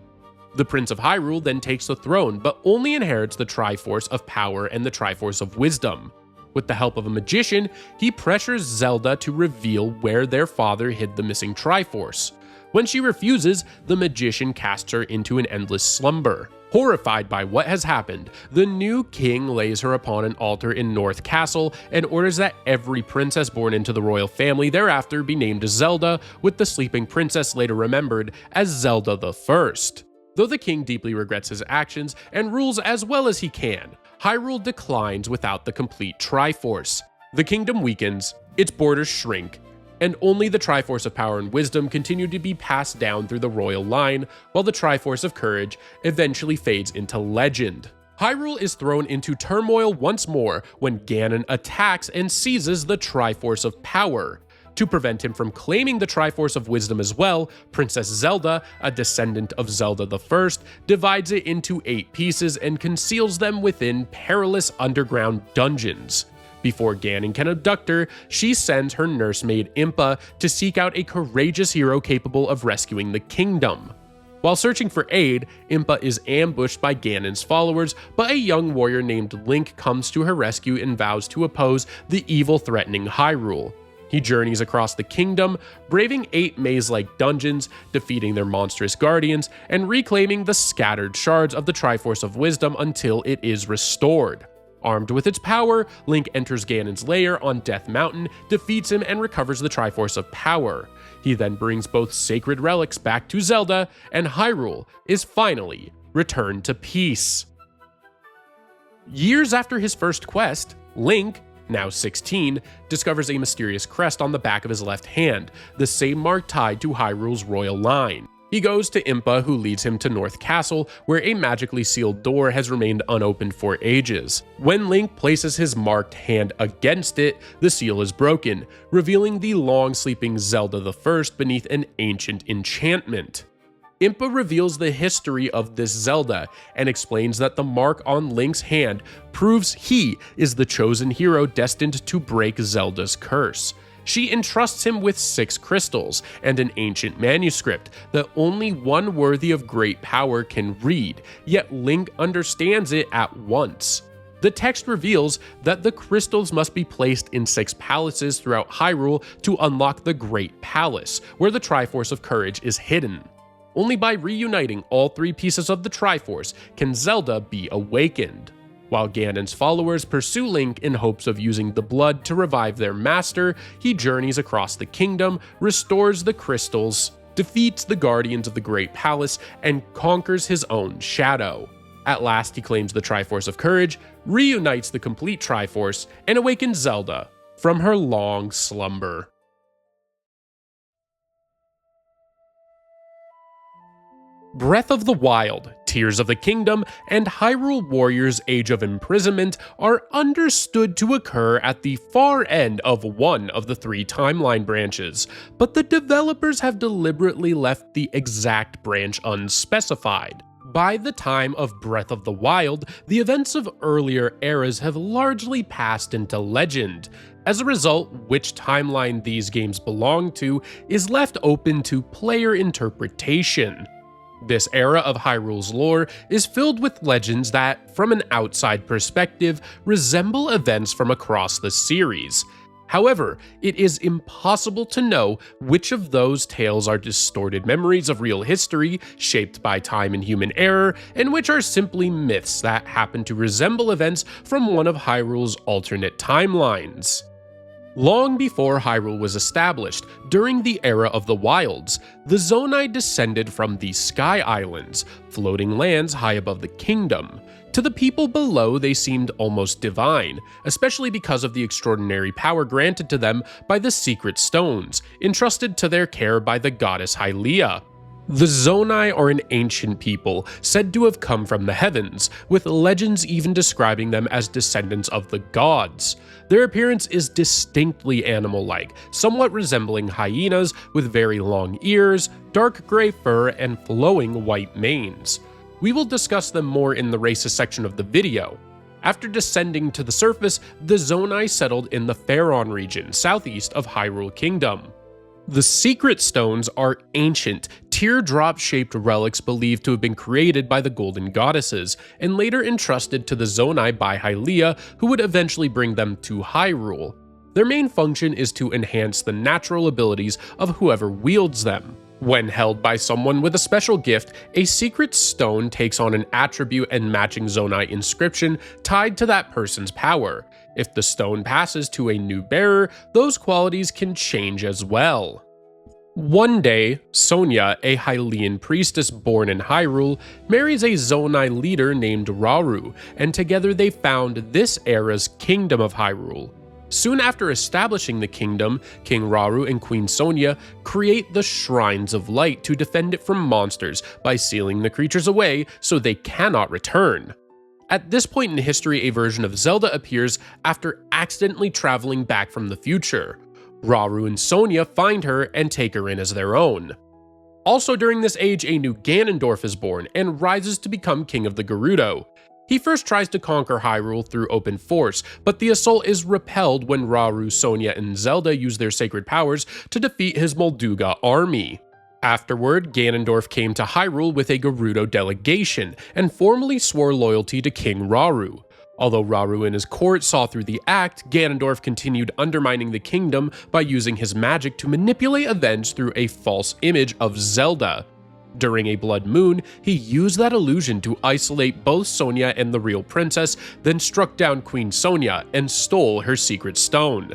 The Prince of Hyrule then takes the throne, but only inherits the Triforce of Power and the Triforce of Wisdom. With the help of a magician, he pressures Zelda to reveal where their father hid the missing Triforce. When she refuses, the magician casts her into an endless slumber. Horrified by what has happened, the new king lays her upon an altar in North Castle and orders that every princess born into the royal family thereafter be named Zelda, with the sleeping princess later remembered as Zelda the First. Though the king deeply regrets his actions and rules as well as he can, Hyrule declines without the complete Triforce. The kingdom weakens, its borders shrink, and only the Triforce of Power and Wisdom continue to be passed down through the royal line, while the Triforce of Courage eventually fades into legend. Hyrule is thrown into turmoil once more when Ganon attacks and seizes the Triforce of Power. To prevent him from claiming the Triforce of Wisdom as well, Princess Zelda, a descendant of Zelda the First, divides it into 8 pieces and conceals them within perilous underground dungeons. Before Ganon can abduct her, she sends her nursemaid Impa to seek out a courageous hero capable of rescuing the kingdom. While searching for aid, Impa is ambushed by Ganon's followers, but a young warrior named Link comes to her rescue and vows to oppose the evil threatening Hyrule. He journeys across the kingdom, braving 8 maze-like dungeons, defeating their monstrous guardians, and reclaiming the scattered shards of the Triforce of Wisdom until it is restored. Armed with its power, Link enters Ganon's lair on Death Mountain, defeats him, and recovers the Triforce of Power. He then brings both sacred relics back to Zelda, and Hyrule is finally returned to peace. Years after his first quest, Link, now 16, discovers a mysterious crest on the back of his left hand, the same mark tied to Hyrule's royal line. He goes to Impa, who leads him to North Castle, where a magically sealed door has remained unopened for ages. When Link places his marked hand against it, the seal is broken, revealing the long-sleeping Zelda the First beneath an ancient enchantment. Impa reveals the history of this Zelda and explains that the mark on Link's hand proves he is the chosen hero destined to break Zelda's curse. She entrusts him with 6 crystals and an ancient manuscript that only one worthy of great power can read, yet Link understands it at once. The text reveals that the crystals must be placed in 6 palaces throughout Hyrule to unlock the Great Palace, where the Triforce of Courage is hidden. Only by reuniting all 3 pieces of the Triforce can Zelda be awakened. While Ganon's followers pursue Link in hopes of using the blood to revive their master, he journeys across the kingdom, restores the crystals, defeats the guardians of the Great Palace, and conquers his own shadow. At last, he claims the Triforce of Courage, reunites the complete Triforce, and awakens Zelda from her long slumber. Breath of the Wild, Tears of the Kingdom, and Hyrule Warriors' Age of Imprisonment are understood to occur at the far end of one of the 3 timeline branches, but the developers have deliberately left the exact branch unspecified. By the time of Breath of the Wild, the events of earlier eras have largely passed into legend. As a result, which timeline these games belong to is left open to player interpretation. This era of Hyrule's lore is filled with legends that, from an outside perspective, resemble events from across the series. However, it is impossible to know which of those tales are distorted memories of real history shaped by time and human error, and which are simply myths that happen to resemble events from one of Hyrule's alternate timelines. Long before Hyrule was established, during the era of the Wilds, the Zonai descended from the Sky Islands, floating lands high above the kingdom. To the people below, they seemed almost divine, especially because of the extraordinary power granted to them by the secret stones, entrusted to their care by the goddess Hylia. The Zonai are an ancient people, said to have come from the heavens, with legends even describing them as descendants of the gods. Their appearance is distinctly animal-like, somewhat resembling hyenas with very long ears, dark gray fur, and flowing white manes. We will discuss them more in the races section of the video. After descending to the surface, the Zonai settled in the Faron region, southeast of Hyrule Kingdom. The secret stones are ancient, teardrop-shaped relics believed to have been created by the Golden Goddesses, and later entrusted to the Zonai by Hylia, who would eventually bring them to Hyrule. Their main function is to enhance the natural abilities of whoever wields them. When held by someone with a special gift, a secret stone takes on an attribute and matching Zonai inscription tied to that person's power. If the stone passes to a new bearer, those qualities can change as well. One day, Sonia, a Hylian priestess born in Hyrule, marries a Zonai leader named Rauru, and together they found this era's Kingdom of Hyrule. Soon after establishing the kingdom, King Rauru and Queen Sonia create the Shrines of Light to defend it from monsters by sealing the creatures away so they cannot return. At this point in history, a version of Zelda appears after accidentally traveling back from the future. Rauru and Sonia find her and take her in as their own. Also during this age, a new Ganondorf is born and rises to become King of the Gerudo. He first tries to conquer Hyrule through open force, but the assault is repelled when Rauru, Sonia, and Zelda use their sacred powers to defeat his Molduga army. Afterward, Ganondorf came to Hyrule with a Gerudo delegation and formally swore loyalty to King Rauru. Although Rauru and his court saw through the act, Ganondorf continued undermining the kingdom by using his magic to manipulate events through a false image of Zelda. During a blood moon, he used that illusion to isolate both Sonia and the real princess, then struck down Queen Sonia and stole her secret stone.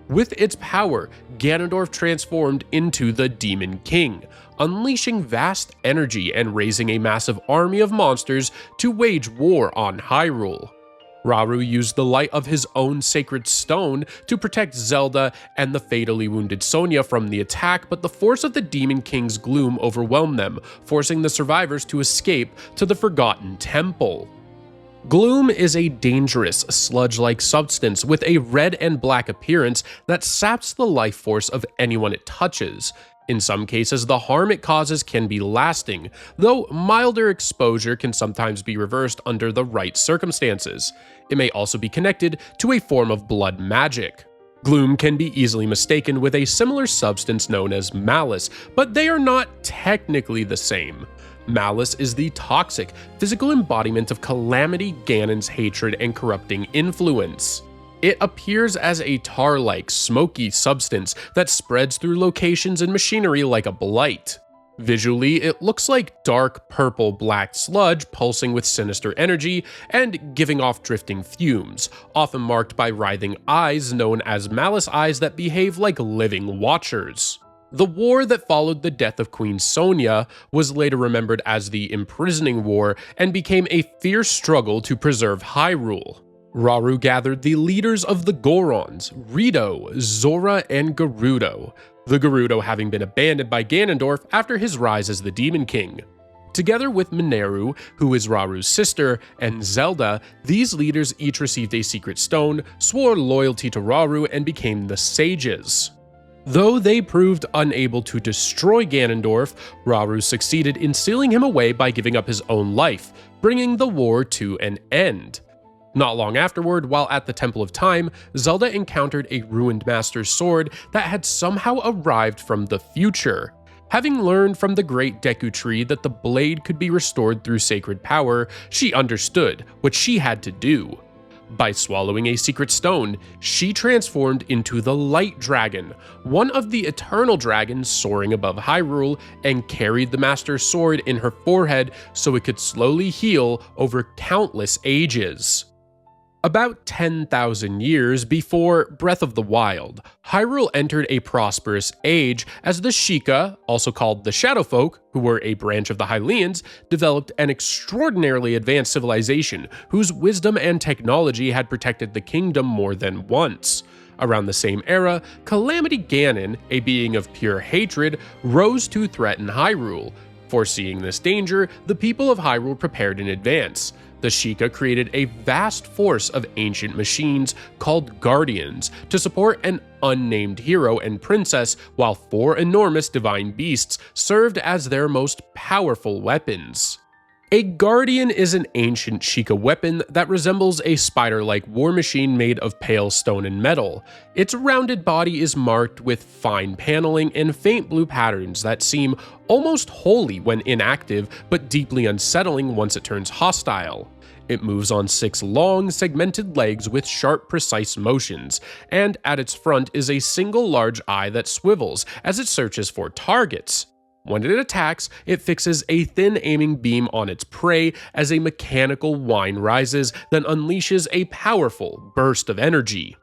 With its power, Ganondorf transformed into the Demon King, unleashing vast energy and raising a massive army of monsters to wage war on Hyrule. Rauru used the light of his own sacred stone to protect Zelda and the fatally wounded Sonia from the attack, but the force of the Demon King's gloom overwhelmed them, forcing the survivors to escape to the Forgotten Temple. Gloom is a dangerous, sludge-like substance with a red and black appearance that saps the life force of anyone it touches. In some cases, the harm it causes can be lasting, though milder exposure can sometimes be reversed under the right circumstances. It may also be connected to a form of blood magic. Gloom can be easily mistaken with a similar substance known as malice, but they are not technically the same. Malice is the toxic, physical embodiment of Calamity Ganon's hatred and corrupting influence. It appears as a tar-like, smoky substance that spreads through locations and machinery like a blight. Visually, it looks like dark purple-black sludge pulsing with sinister energy and giving off drifting fumes, often marked by writhing eyes known as malice eyes that behave like living watchers. The war that followed the death of Queen Sonia was later remembered as the Imprisoning War and became a fierce struggle to preserve Hyrule. Rauru gathered the leaders of the Gorons, Rito, Zora, and Gerudo, the Gerudo having been abandoned by Ganondorf after his rise as the Demon King. Together with Mineru, who is Rauru's sister, and Zelda, these leaders each received a secret stone, swore loyalty to Rauru, and became the Sages. Though they proved unable to destroy Ganondorf, Rauru succeeded in sealing him away by giving up his own life, bringing the war to an end. Not long afterward, while at the Temple of Time, Zelda encountered a ruined Master's Sword that had somehow arrived from the future. Having learned from the Great Deku Tree that the blade could be restored through sacred power, she understood what she had to do. By swallowing a secret stone, she transformed into the Light Dragon, one of the eternal dragons soaring above Hyrule, and carried the Master Sword in her forehead so it could slowly heal over countless ages. About 10,000 years before Breath of the Wild, Hyrule entered a prosperous age as the Sheikah, also called the Shadowfolk, who were a branch of the Hylians, developed an extraordinarily advanced civilization whose wisdom and technology had protected the kingdom more than once. Around the same era, Calamity Ganon, a being of pure hatred, rose to threaten Hyrule. Foreseeing this danger, the people of Hyrule prepared in advance. The Sheikah created a vast force of ancient machines called Guardians to support an unnamed hero and princess, while 4 enormous divine beasts served as their most powerful weapons. A Guardian is an ancient Sheikah weapon that resembles a spider-like war machine made of pale stone and metal. Its rounded body is marked with fine paneling and faint blue patterns that seem almost holy when inactive, but deeply unsettling once it turns hostile. It moves on 6 long, segmented legs with sharp, precise motions, and at its front is a single large eye that swivels as it searches for targets. When it attacks, it fixes a thin aiming beam on its prey as a mechanical whine rises, then unleashes a powerful burst of energy.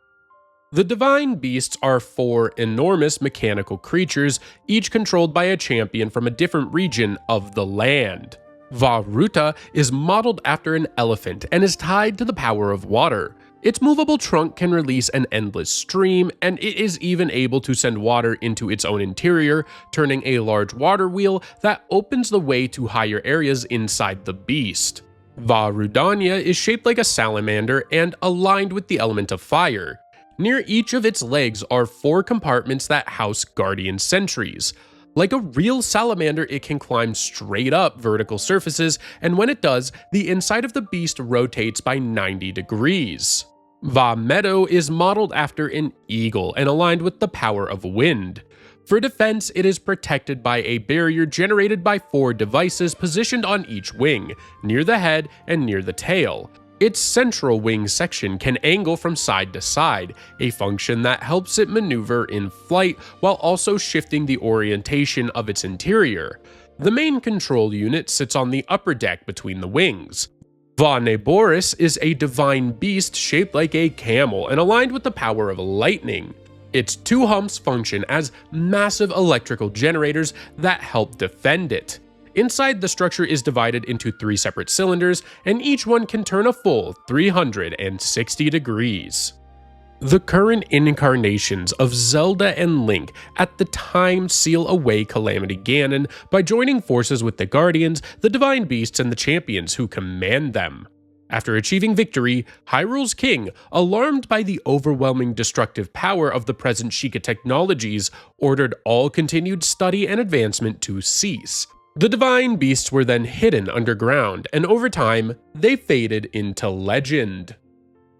The divine beasts are 4 enormous mechanical creatures, each controlled by a champion from a different region of the land. Vah Ruta is modeled after an elephant and is tied to the power of water. Its movable trunk can release an endless stream, and it is even able to send water into its own interior, turning a large water wheel that opens the way to higher areas inside the beast. Vah Rudania is shaped like a salamander and aligned with the element of fire. Near each of its legs are 4 compartments that house guardian sentries. Like a real salamander, it can climb straight up vertical surfaces, and when it does, the inside of the beast rotates by 90 degrees. Vah Meadow is modeled after an eagle and aligned with the power of wind. For defense, it is protected by a barrier generated by 4 devices positioned on each wing, near the head and near the tail. Its central wing section can angle from side to side, a function that helps it maneuver in flight while also shifting the orientation of its interior. The main control unit sits on the upper deck between the wings. Vah Naboris is a divine beast shaped like a camel and aligned with the power of lightning. Its 2 humps function as massive electrical generators that help defend it. Inside, the structure is divided into 3 separate cylinders, and each one can turn a full 360 degrees. The current incarnations of Zelda and Link at the time seal away Calamity Ganon by joining forces with the Guardians, the Divine Beasts, and the champions who command them. After achieving victory, Hyrule's king, alarmed by the overwhelming destructive power of the present Sheikah technologies, ordered all continued study and advancement to cease. The divine beasts were then hidden underground, and over time, they faded into legend.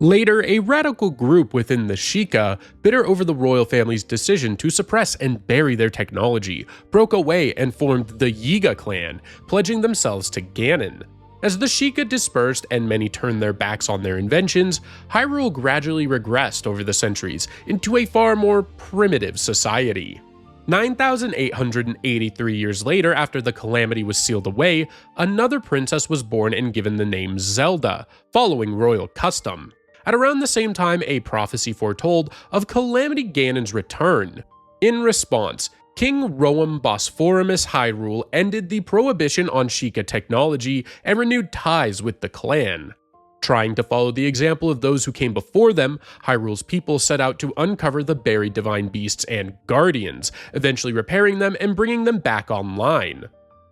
Later, a radical group within the Sheikah, bitter over the royal family's decision to suppress and bury their technology, broke away and formed the Yiga clan, pledging themselves to Ganon. As the Sheikah dispersed and many turned their backs on their inventions, Hyrule gradually regressed over the centuries into a far more primitive society. 9,883 years later, after the calamity was sealed away, another princess was born and given the name Zelda, following royal custom. At around the same time, a prophecy foretold of Calamity Ganon's return. In response, King Roam Bosphorus Hyrule ended the prohibition on Sheikah technology and renewed ties with the clan. Trying to follow the example of those who came before them, Hyrule's people set out to uncover the buried divine beasts and guardians, eventually repairing them and bringing them back online.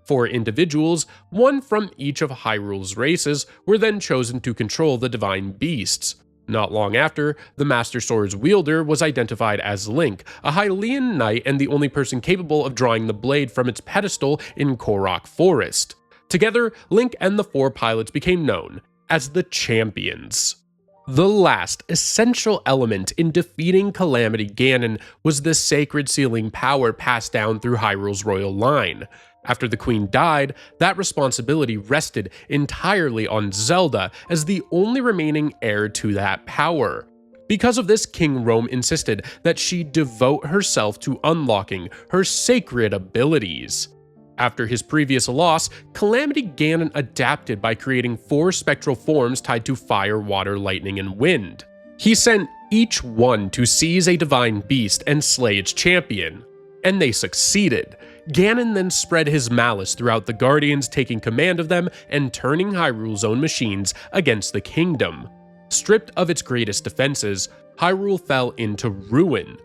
4 individuals, one from each of Hyrule's races, were then chosen to control the divine beasts. Not long after, the Master Sword's wielder was identified as Link, a Hylian knight and the only person capable of drawing the blade from its pedestal in Korok Forest. Together, Link and the 4 pilots became known as the Champions. The last essential element in defeating Calamity Ganon was the sacred sealing power passed down through Hyrule's royal line. After the queen died, that responsibility rested entirely on Zelda as the only remaining heir to that power. Because of this, King Rome insisted that she devote herself to unlocking her sacred abilities. After his previous loss, Calamity Ganon adapted by creating 4 spectral forms tied to fire, water, lightning, and wind. He sent each one to seize a divine beast and slay its champion, and they succeeded. Ganon then spread his malice throughout the Guardians, taking command of them and turning Hyrule's own machines against the kingdom. Stripped of its greatest defenses, Hyrule fell into ruin.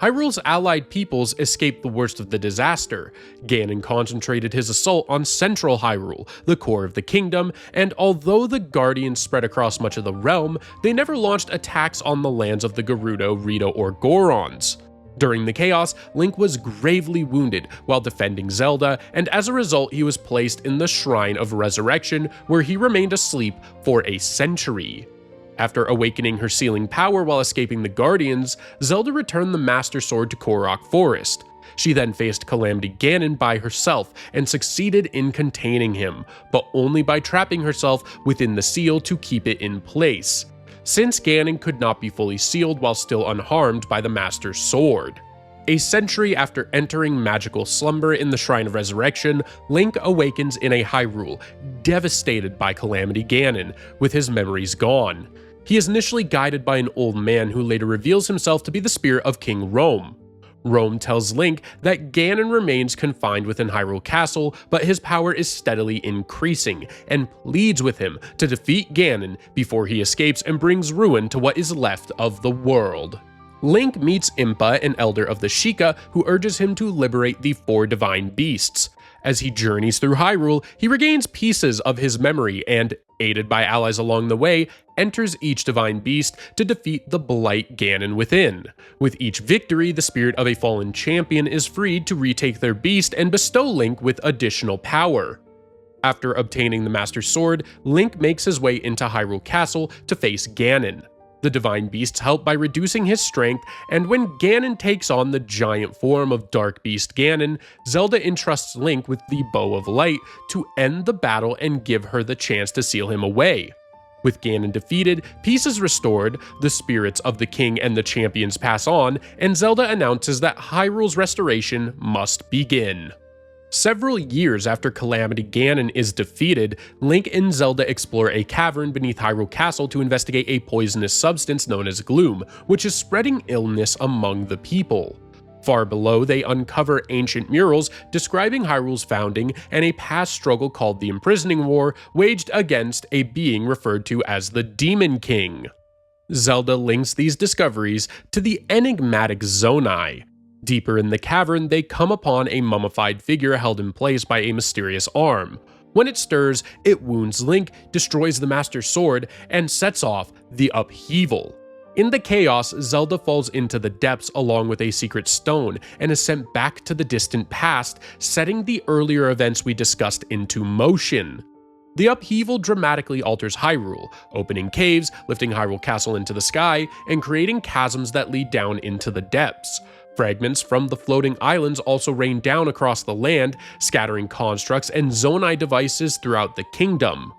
Hyrule's allied peoples escaped the worst of the disaster. Ganon concentrated his assault on central Hyrule, the core of the kingdom, and although the Guardians spread across much of the realm, they never launched attacks on the lands of the Gerudo, Rito, or Gorons. During the chaos, Link was gravely wounded while defending Zelda, and as a result he was placed in the Shrine of Resurrection, where he remained asleep for a century. After awakening her sealing power while escaping the Guardians, Zelda returned the Master Sword to Korok Forest. She then faced Calamity Ganon by herself and succeeded in containing him, but only by trapping herself within the seal to keep it in place, since Ganon could not be fully sealed while still unharmed by the Master Sword. A century after entering magical slumber in the Shrine of Resurrection, Link awakens in a Hyrule, devastated by Calamity Ganon, with his memories gone. He is initially guided by an old man who later reveals himself to be the spirit of King Rome. Rome tells Link that Ganon remains confined within Hyrule Castle, but his power is steadily increasing, and pleads with him to defeat Ganon before he escapes and brings ruin to what is left of the world. Link meets Impa, an elder of the Sheikah, who urges him to liberate the 4 divine beasts. As he journeys through Hyrule, he regains pieces of his memory and, aided by allies along the way, enters each divine beast to defeat the Blight Ganon within. With each victory, the spirit of a fallen champion is freed to retake their beast and bestow Link with additional power. After obtaining the Master Sword, Link makes his way into Hyrule Castle to face Ganon. The divine beasts help by reducing his strength, and when Ganon takes on the giant form of Dark Beast Ganon, Zelda entrusts Link with the Bow of Light to end the battle and give her the chance to seal him away. With Ganon defeated, peace is restored, the spirits of the king and the champions pass on, and Zelda announces that Hyrule's restoration must begin. Several years after Calamity Ganon is defeated, Link and Zelda explore a cavern beneath Hyrule Castle to investigate a poisonous substance known as gloom, which is spreading illness among the people. Far below, they uncover ancient murals describing Hyrule's founding and a past struggle called the Imprisoning War, waged against a being referred to as the Demon King. Zelda links these discoveries to the enigmatic Zonai. Deeper in the cavern, they come upon a mummified figure held in place by a mysterious arm. When it stirs, it wounds Link, destroys the Master Sword, and sets off the upheaval. In the chaos, Zelda falls into the depths along with a secret stone and is sent back to the distant past, setting the earlier events we discussed into motion. The upheaval dramatically alters Hyrule, opening caves, lifting Hyrule Castle into the sky, and creating chasms that lead down into the depths. Fragments from the floating islands also rain down across the land, scattering constructs and Zonai devices throughout the kingdom.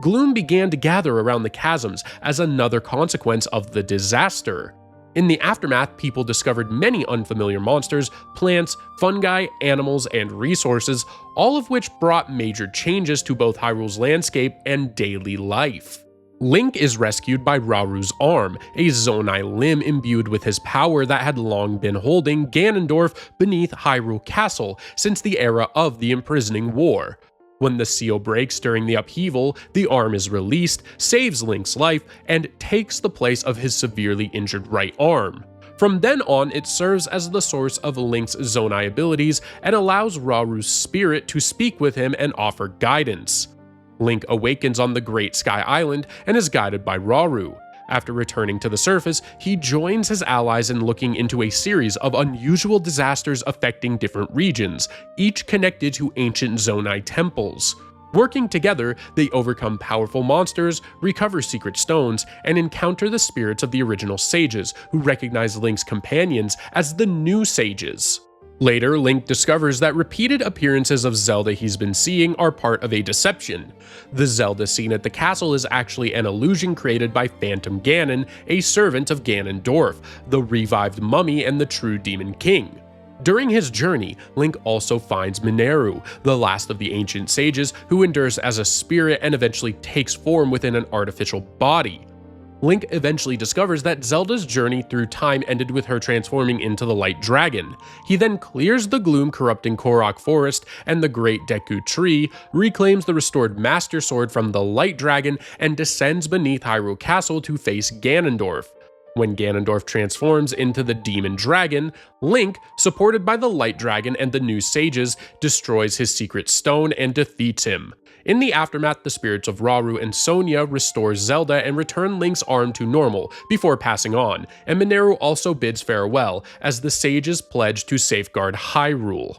Gloom began to gather around the chasms as another consequence of the disaster. In the aftermath, people discovered many unfamiliar monsters, plants, fungi, animals, and resources, all of which brought major changes to both Hyrule's landscape and daily life. Link is rescued by Rauru's arm, a Zonai limb imbued with his power that had long been holding Ganondorf beneath Hyrule Castle since the era of the Imprisoning War. When the seal breaks during the upheaval, the arm is released, saves Link's life, and takes the place of his severely injured right arm. From then on, it serves as the source of Link's Zonai abilities and allows Rauru's spirit to speak with him and offer guidance. Link awakens on the Great Sky Island and is guided by Rauru. After returning to the surface, he joins his allies in looking into a series of unusual disasters affecting different regions, each connected to ancient Zonai temples. Working together, they overcome powerful monsters, recover secret stones, and encounter the spirits of the original sages, who recognize Link's companions as the new sages. Later, Link discovers that repeated appearances of Zelda he's been seeing are part of a deception. The Zelda scene at the castle is actually an illusion created by Phantom Ganon, a servant of Ganondorf, the revived mummy and the true Demon King. During his journey, Link also finds Mineru, the last of the ancient sages who endures as a spirit and eventually takes form within an artificial body. Link eventually discovers that Zelda's journey through time ended with her transforming into the Light Dragon. He then clears the gloom-corrupting Korok Forest and the Great Deku Tree, reclaims the restored Master Sword from the Light Dragon, and descends beneath Hyrule Castle to face Ganondorf. When Ganondorf transforms into the Demon Dragon, Link, supported by the Light Dragon and the new sages, destroys his secret stone and defeats him. In the aftermath, the spirits of Rauru and Sonia restore Zelda and return Link's arm to normal before passing on, and Mineru also bids farewell as the sages pledge to safeguard Hyrule.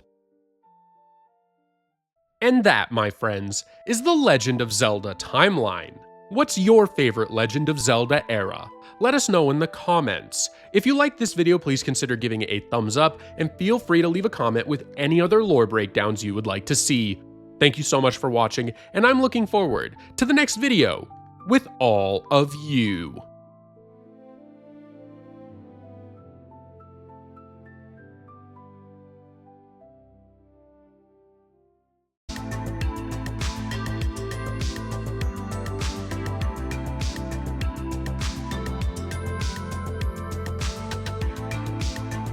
And that, my friends, is the Legend of Zelda timeline. What's your favorite Legend of Zelda era? Let us know in the comments. If you liked this video, please consider giving it a thumbs up, and feel free to leave a comment with any other lore breakdowns you would like to see. Thank you so much for watching, and I'm looking forward to the next video with all of you.